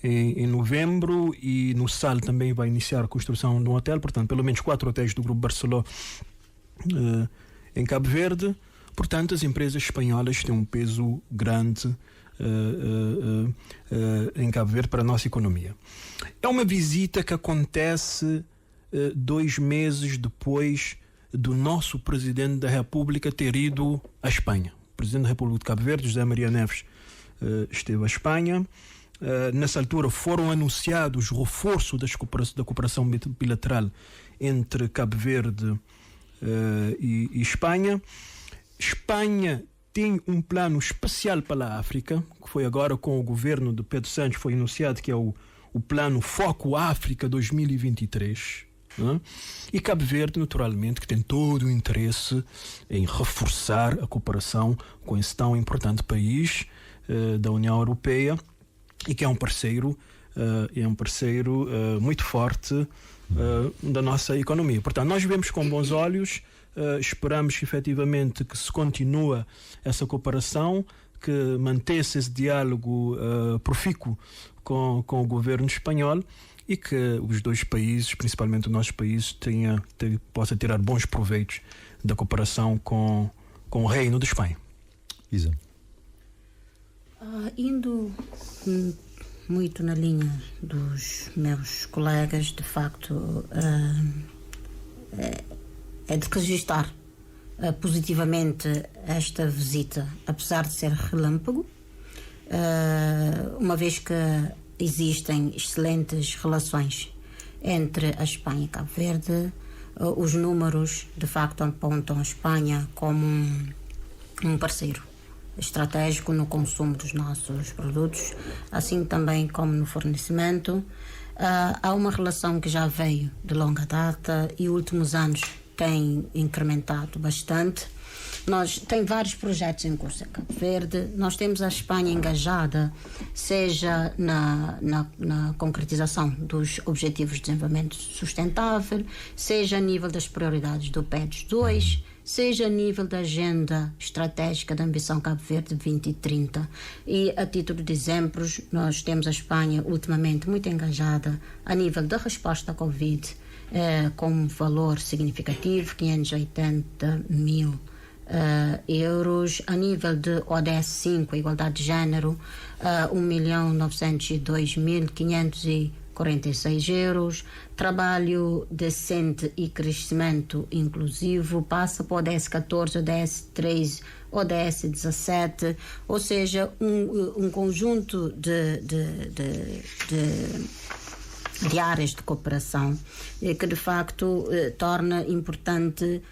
em novembro, e no Sal também vai iniciar a construção de um hotel. Portanto, pelo menos 4 hotéis do grupo Barceló em Cabo Verde. Portanto, as empresas espanholas têm um peso grande em Cabo Verde para a nossa economia. É uma visita que acontece 2 meses depois do nosso Presidente da República ter ido à Espanha. O Presidente da República de Cabo Verde, José Maria Neves, esteve à Espanha. Nessa altura foram anunciados o reforço da cooperação bilateral entre Cabo Verde e Espanha. Espanha tem um plano especial para a África, que foi agora com o governo de Pedro Santos, foi anunciado, que é o plano Foco África 2023. Né? E Cabo Verde, naturalmente, que tem todo o interesse em reforçar a cooperação com esse tão importante país da União Europeia, e que é um parceiro muito forte da nossa economia. Portanto, nós vemos com bons olhos. Esperamos efetivamente que se continue essa cooperação, que mantenha-se esse diálogo profícuo com o governo espanhol, e que os dois países, principalmente o nosso país, possa tirar bons proveitos da cooperação com o Reino de Espanha. Isa. Indo muito na linha dos meus colegas, de facto, é de registrar positivamente esta visita, apesar de ser relâmpago, uma vez que existem excelentes relações entre a Espanha e Cabo Verde. Os números, de facto, apontam a Espanha como um parceiro estratégico no consumo dos nossos produtos, assim também como no fornecimento. Há uma relação que já veio de longa data e últimos anos tem incrementado bastante. Tem vários projetos em curso em Cabo Verde. Nós temos a Espanha engajada, seja na concretização dos Objetivos de Desenvolvimento Sustentável, seja a nível das prioridades do PEDS 2, seja a nível da Agenda Estratégica da Ambição Cabo Verde 2030. E, a título de exemplos, nós temos a Espanha ultimamente muito engajada a nível da resposta à Covid, com um valor significativo, 580 mil euros. A nível de ODS 5, Igualdade de Género, 1.902.546 euros. Trabalho decente e crescimento inclusivo passa para o ODS 14, ODS 13, ODS 17, ou seja, um conjunto de áreas de cooperação que de facto torna importante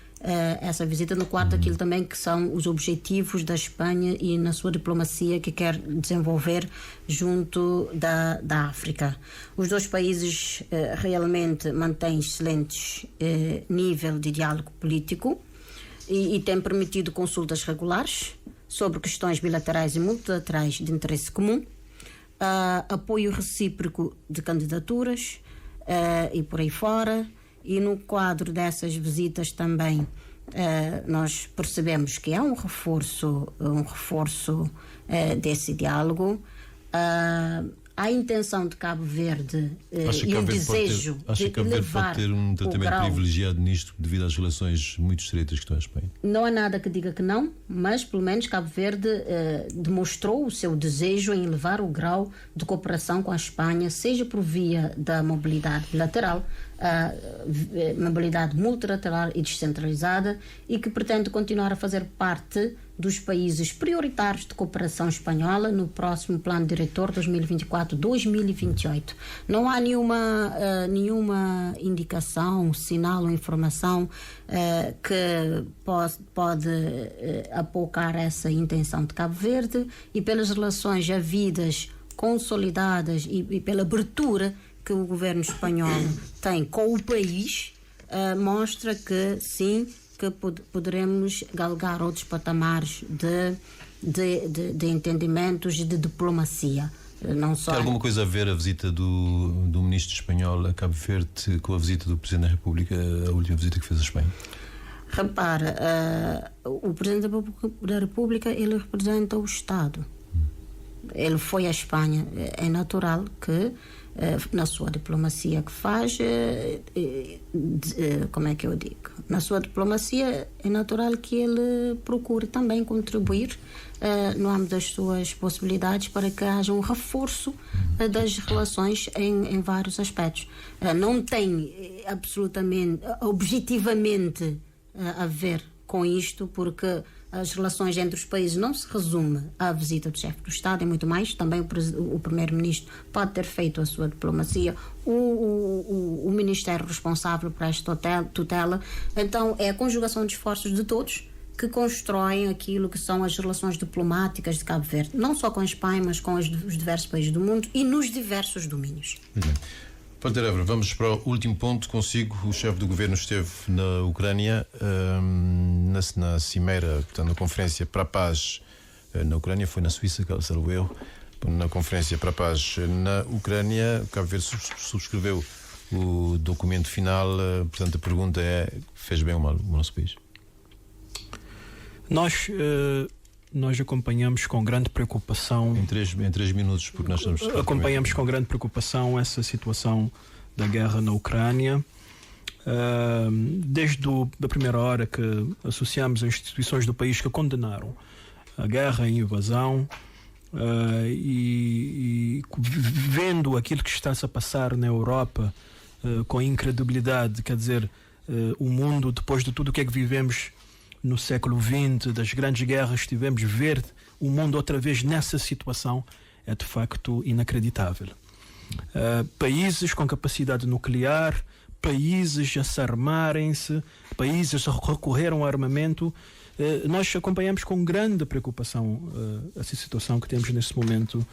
essa visita, no quadro daquilo também que são os objetivos da Espanha e na sua diplomacia que quer desenvolver junto da África. Os dois países realmente mantêm excelentes nível de diálogo político e têm permitido consultas regulares sobre questões bilaterais e multilaterais de interesse comum, apoio recíproco de candidaturas e por aí fora. E no quadro dessas visitas também nós percebemos que há um reforço desse diálogo. A intenção de Cabo Verde e o desejo de Cabo Verde levar pode ter um tratamento privilegiado nisto devido às relações muito estreitas que estão à Espanha? Não há nada que diga que não, mas pelo menos Cabo Verde demonstrou o seu desejo em elevar o grau de cooperação com a Espanha, seja por via da mobilidade bilateral, mobilidade multilateral e descentralizada, e que pretende continuar a fazer parte dos países prioritários de cooperação espanhola no próximo Plano Diretor 2024-2028. Não há nenhuma indicação, sinal ou informação que pode apocar essa intenção de Cabo Verde, e pelas relações havidas, consolidadas e pela abertura que o governo espanhol tem com o país, mostra que sim, que poderemos galgar outros patamares de de entendimentos e de diplomacia. Não só... Tem alguma coisa a ver a visita do ministro espanhol a Cabo Verde com a visita do Presidente da República, a última visita que fez à Espanha? Repara, o Presidente da República, ele representa o Estado. Ele foi à Espanha. É natural que, na sua diplomacia que faz, como é que eu digo? Na sua diplomacia é natural que ele procure também contribuir no âmbito das suas possibilidades para que haja um reforço das relações em vários aspectos. Não tem absolutamente, objetivamente, a ver com isto, porque as relações entre os países não se resume à visita do chefe do Estado, é muito mais. Também o primeiro-ministro pode ter feito a sua diplomacia, o ministério responsável por esta tutela. Então é a conjugação de esforços de todos que constroem aquilo que são as relações diplomáticas de Cabo Verde, não só com a Espanha, mas com os diversos países do mundo e nos diversos domínios. Walter Évora, vamos para o último ponto. Consigo, o chefe do governo esteve na Ucrânia, na cimeira, portanto, na Conferência para a Paz na Ucrânia, foi na Suíça, salvo erro, na Conferência para a Paz na Ucrânia. Cabo Verde subscreveu o documento final, portanto, a pergunta é: fez bem ou mal o nosso país? Nós acompanhamos com grande preocupação... Em três minutos, porque nós estamos... Acompanhamos com grande preocupação essa situação da guerra na Ucrânia. Desde a primeira hora que associamos as instituições do país que condenaram a guerra, a invasão, e vendo aquilo que está-se a passar na Europa com incredibilidade, quer dizer, o mundo, depois de tudo o que é que vivemos no século XX, das grandes guerras, tivemos ver o mundo outra vez nessa situação, é de facto inacreditável. Países com capacidade nuclear, países a se armarem-se, países a recorrer ao armamento. Nós acompanhamos com grande preocupação essa situação que temos nesse momento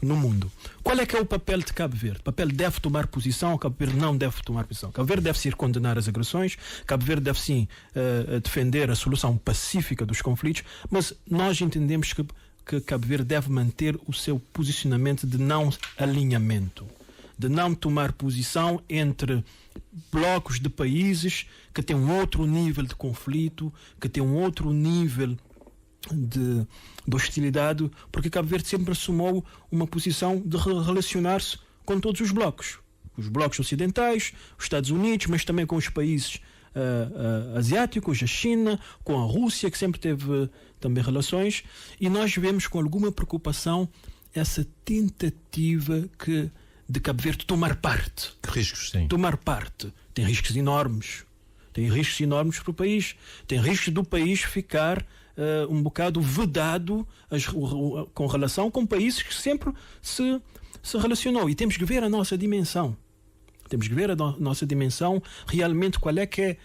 no mundo. Qual é que é o papel de Cabo Verde? O papel deve tomar posição, Cabo Verde não deve tomar posição. Cabo Verde deve sim condenar as agressões, Cabo Verde deve sim defender a solução pacífica dos conflitos, mas nós entendemos que Cabo Verde deve manter o seu posicionamento de não alinhamento, de não tomar posição entre blocos de países que têm um outro nível de conflito, que têm um outro nível de hostilidade, porque Cabo Verde sempre assumiu uma posição de relacionar-se com todos os blocos ocidentais, os Estados Unidos, mas também com os países asiáticos, a China, com a Rússia, que sempre teve também relações, e nós vemos com alguma preocupação essa tentativa de Cabo Verde tomar parte. Que riscos tem? Tomar parte. Tem riscos enormes. Tem riscos enormes para o país. Tem riscos do país ficar um bocado vedado com relação com países que sempre se relacionou. E temos que ver a nossa dimensão. Temos que ver a nossa dimensão, realmente qual é que é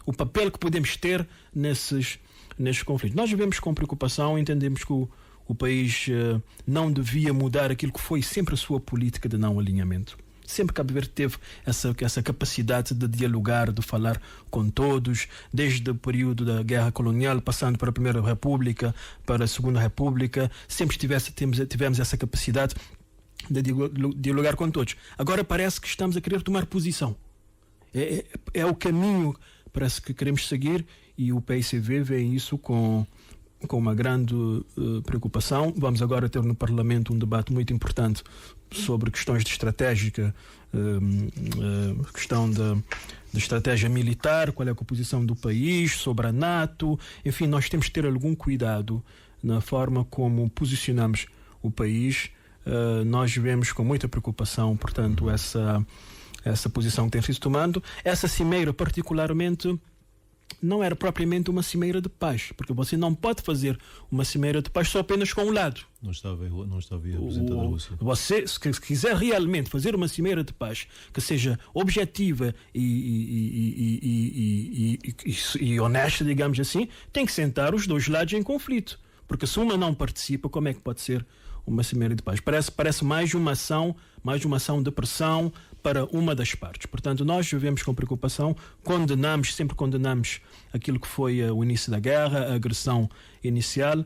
o papel que podemos ter nesses conflitos. Nós vivemos com preocupação, entendemos que o país não devia mudar aquilo que foi sempre a sua política de não alinhamento. Sempre Cabo Verde teve essa capacidade de dialogar, de falar com todos, desde o período da Guerra Colonial, passando para a Primeira República, para a Segunda República, sempre tivemos essa capacidade de dialogar com todos. Agora parece que estamos a querer tomar posição. É o caminho, parece que queremos seguir, e o PICV vê isso com uma grande preocupação. Vamos agora ter no Parlamento um debate muito importante sobre questões de estratégica, questão de estratégia militar, qual é a posição do país, sobre a NATO. Enfim, nós temos que ter algum cuidado na forma como posicionamos o país. Nós vemos com muita preocupação, portanto, essa posição que tem sido tomando. Essa cimeira, particularmente, não era propriamente uma cimeira de paz, porque você não pode fazer uma cimeira de paz só apenas com um lado. Não estava aí representado a Rússia. Você, se quiser realmente fazer uma cimeira de paz que seja objetiva e honesta, digamos assim, tem que sentar os dois lados em conflito, porque se uma não participa, como é que pode ser uma cimeira de paz? Parece mais uma ação de pressão para uma das partes. Portanto, nós vivemos com preocupação, sempre condenamos aquilo que foi o início da guerra, a agressão inicial.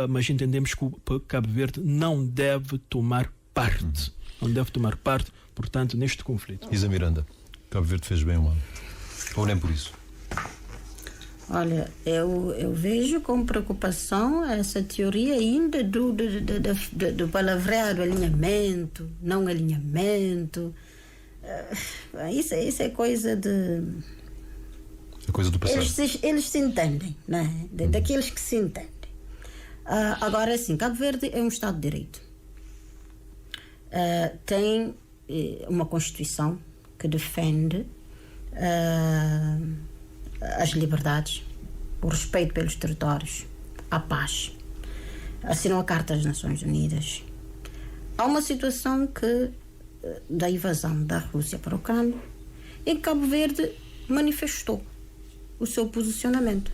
mas entendemos que o Cabo Verde não deve tomar parte. Não deve tomar parte, portanto, neste conflito. Isa Miranda, Cabo Verde fez bem ou mal? Ou nem por isso? Olha, eu vejo com preocupação essa teoria ainda do palavreado alinhamento, não alinhamento. Isso é coisa de... É coisa do passado. Eles se entendem, né? Daqueles que se entendem. Agora, sim, Cabo Verde é um Estado de Direito. Tem uma Constituição que defende as liberdades, o respeito pelos territórios, a paz. Assinou a Carta das Nações Unidas. Há uma situação da invasão da Rússia para a Ucrânia, em que Cabo Verde manifestou o seu posicionamento,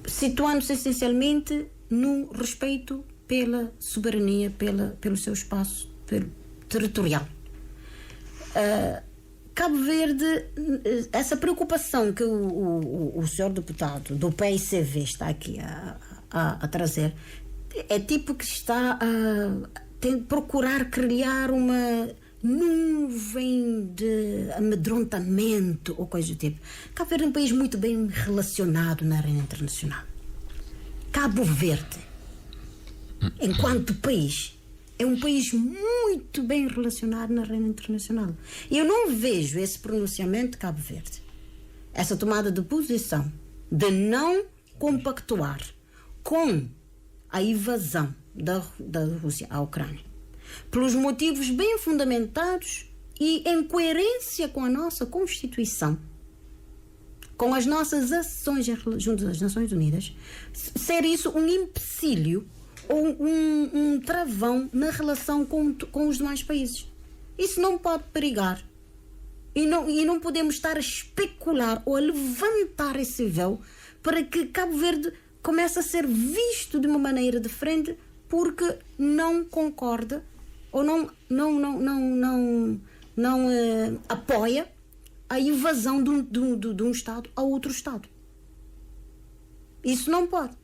situando-se essencialmente no respeito pela soberania, pelo seu espaço territorial. Cabo Verde, essa preocupação que o senhor deputado do PICV está aqui a trazer, é tipo que está a procurar criar uma nuvem de amedrontamento ou coisa do tipo. Cabo Verde é um país muito bem relacionado na arena internacional. Cabo Verde, enquanto país, é um país muito bem relacionado na arena internacional. E eu não vejo esse pronunciamento de Cabo Verde, essa tomada de posição de não compactuar com a invasão da Rússia à Ucrânia, pelos motivos bem fundamentados e em coerência com a nossa Constituição, com as nossas ações junto às Nações Unidas, ser isso um empecilho ou um travão na relação com os demais países. Isso não pode perigar. E não podemos estar a especular ou a levantar esse véu para que Cabo Verde comece a ser visto de uma maneira diferente porque não concorda ou não apoia a invasão de um Estado a outro Estado. Isso não pode.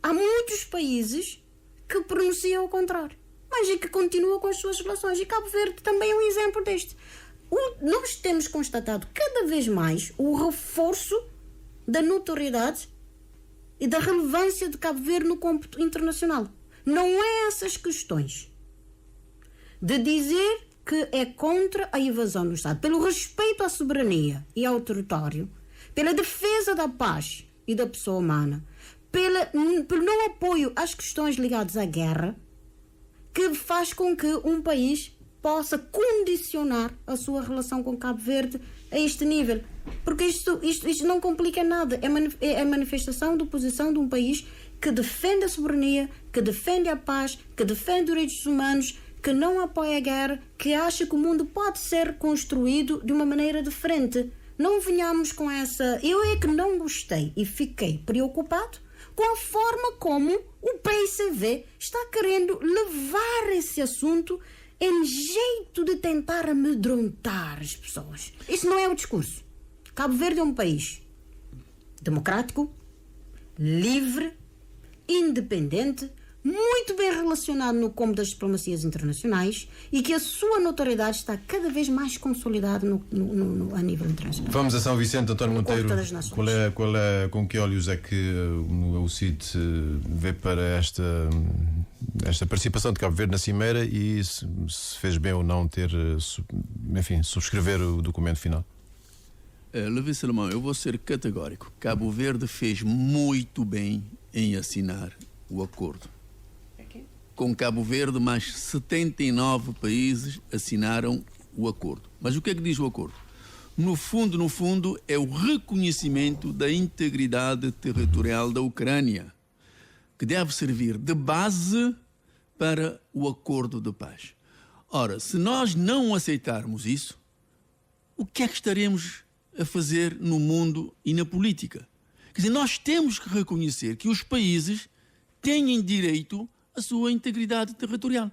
Há muitos países que pronunciam o contrário, mas e que continuam com as suas relações. E Cabo Verde também é um exemplo deste. Nós temos constatado cada vez mais o reforço da notoriedade e da relevância de Cabo Verde no cômputo internacional. Não é essas questões de dizer que é contra a invasão do Estado, pelo respeito à soberania e ao território, pela defesa da paz e da pessoa humana, pelo não apoio às questões ligadas à guerra, que faz com que um país possa condicionar a sua relação com Cabo Verde a este nível. Porque isto não complica nada. É a manifestação de posição de um país que defende a soberania, que defende a paz, que defende os direitos humanos, que não apoia a guerra, que acha que o mundo pode ser construído de uma maneira diferente. Não venhamos com essa... Eu é que não gostei e fiquei preocupado com a forma como o PICV está querendo levar esse assunto em jeito de tentar amedrontar as pessoas. Isso não é o discurso. Cabo Verde é um país democrático, livre, independente, muito bem relacionado no campo das diplomacias internacionais e que a sua notoriedade está cada vez mais consolidada a nível internacional. Vamos a São Vicente, António Monteiro. Com que olhos é que o CID vê para esta participação de Cabo Verde na Cimeira e se fez bem ou não subscrever o documento final? Levi Salomão, eu vou ser categórico. Cabo Verde fez muito bem em assinar o acordo. Com Cabo Verde, mais 79 países assinaram o acordo. Mas o que é que diz o acordo? No fundo, é o reconhecimento da integridade territorial da Ucrânia, que deve servir de base para o acordo de paz. Ora, se nós não aceitarmos isso, o que é que estaremos a fazer no mundo e na política? Quer dizer, nós temos que reconhecer que os países têm direito à sua integridade territorial.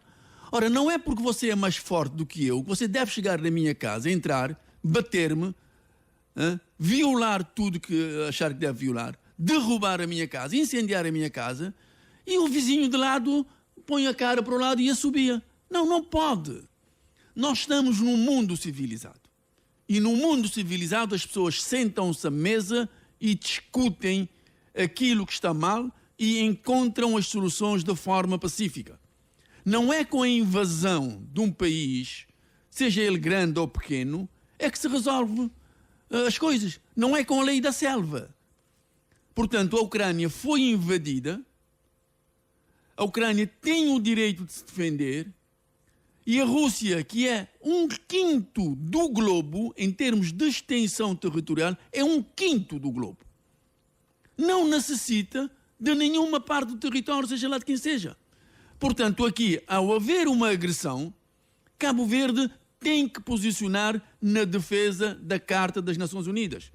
Ora, não é porque você é mais forte do que eu que você deve chegar na minha casa, entrar, bater-me, violar tudo que achar que deve violar, derrubar a minha casa, incendiar a minha casa, e o vizinho de lado põe a cara para o lado e assobia. Não, não pode. Nós estamos num mundo civilizado. E no mundo civilizado as pessoas sentam-se à mesa e discutem aquilo que está mal e encontram as soluções de forma pacífica. Não é com a invasão de um país, seja ele grande ou pequeno, é que se resolve as coisas. Não é com a lei da selva. Portanto, a Ucrânia foi invadida, a Ucrânia tem o direito de se defender, e a Rússia, que é 1/5 do globo, em termos de extensão territorial, é 1/5 do globo. Não necessita de nenhuma parte do território, seja lá de quem seja. Portanto, aqui, ao haver uma agressão, Cabo Verde tem que posicionar na defesa da Carta das Nações Unidas.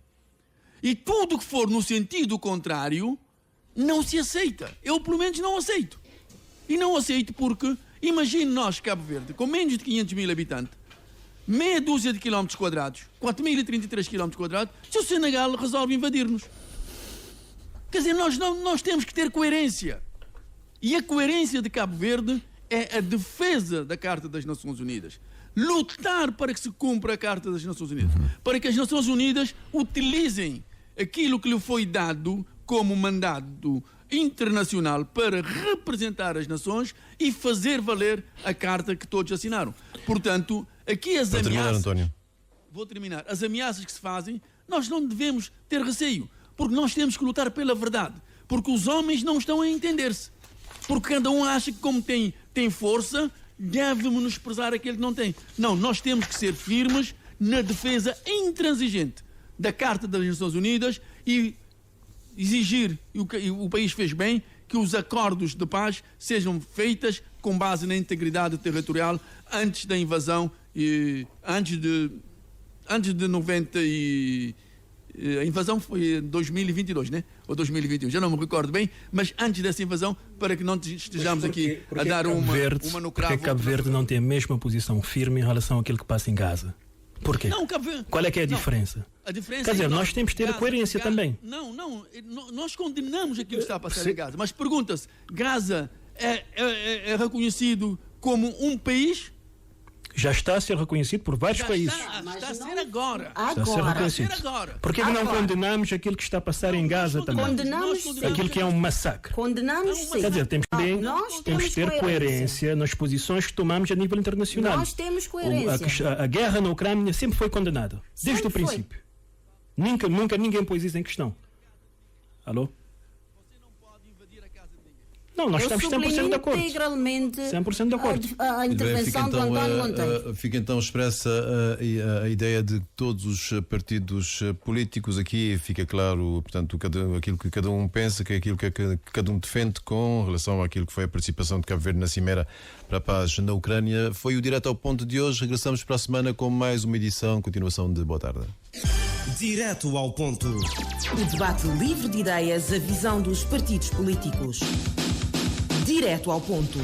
E tudo que for no sentido contrário, não se aceita. Eu, pelo menos, não aceito. E não aceito porque, imagine nós, Cabo Verde, com menos de 500 mil habitantes, meia dúzia de quilómetros quadrados, 4.033 quilómetros quadrados, se o Senegal resolve invadir-nos. Quer dizer, nós temos que ter coerência. E a coerência de Cabo Verde é a defesa da Carta das Nações Unidas. Lutar para que se cumpra a Carta das Nações Unidas. Para que as Nações Unidas utilizem aquilo que lhe foi dado como mandato internacional para representar as nações e fazer valer a Carta que todos assinaram. Portanto, aqui as ameaças... terminar, António. Vou terminar. As ameaças que se fazem, nós não devemos ter receio. Porque nós temos que lutar pela verdade. Porque os homens não estão a entender-se. Porque cada um acha que, como tem força, deve menosprezar aquele que não tem. Não, nós temos que ser firmes na defesa intransigente da Carta das Nações Unidas e exigir, e o país fez bem, que os acordos de paz sejam feitos com base na integridade territorial antes da invasão, antes de 90 e... A invasão foi em 2022, né? Ou 2021, já não me recordo bem, mas antes dessa invasão, para que não estejamos aqui a dar uma no cravo. Porque Cabo Verde não tem a mesma posição firme em relação àquilo que passa em Gaza? Porquê? Não, Cabo Verde... Qual é que é a diferença? A diferença Quer dizer, é nós temos que ter a coerência também. Não, nós condenamos aquilo que está a passar em Gaza, mas pergunta-se, Gaza é reconhecido como um país? Já está a ser reconhecido por vários países. Está a ser agora. Está a ser reconhecido. Por que não condenamos aquilo que está a passar em Gaza também? Condenamos sim. Aquilo que é um massacre. Condenamos sim. Quer dizer, temos que ter coerência nas posições que tomamos a nível internacional. Nós temos coerência. A guerra na Ucrânia sempre foi condenada. Desde o Sempre foi. princípio. Nunca ninguém pôs isso em questão. Alô? Não, nós estamos 100% de acordo. Integralmente 100% de acordo. A intervenção do António Monteiro. Fica então expressa a ideia de que todos os partidos políticos aqui fica claro, portanto, aquilo que cada um pensa, que é aquilo que cada um defende com relação àquilo que foi a participação de Cabo Verde na Cimeira para a Paz na Ucrânia. Foi o Direto ao Ponto de hoje. Regressamos para a semana com mais uma edição. Continuação de Boa Tarde. Direto ao ponto. O debate livre de ideias, a visão dos partidos políticos. Direto ao ponto.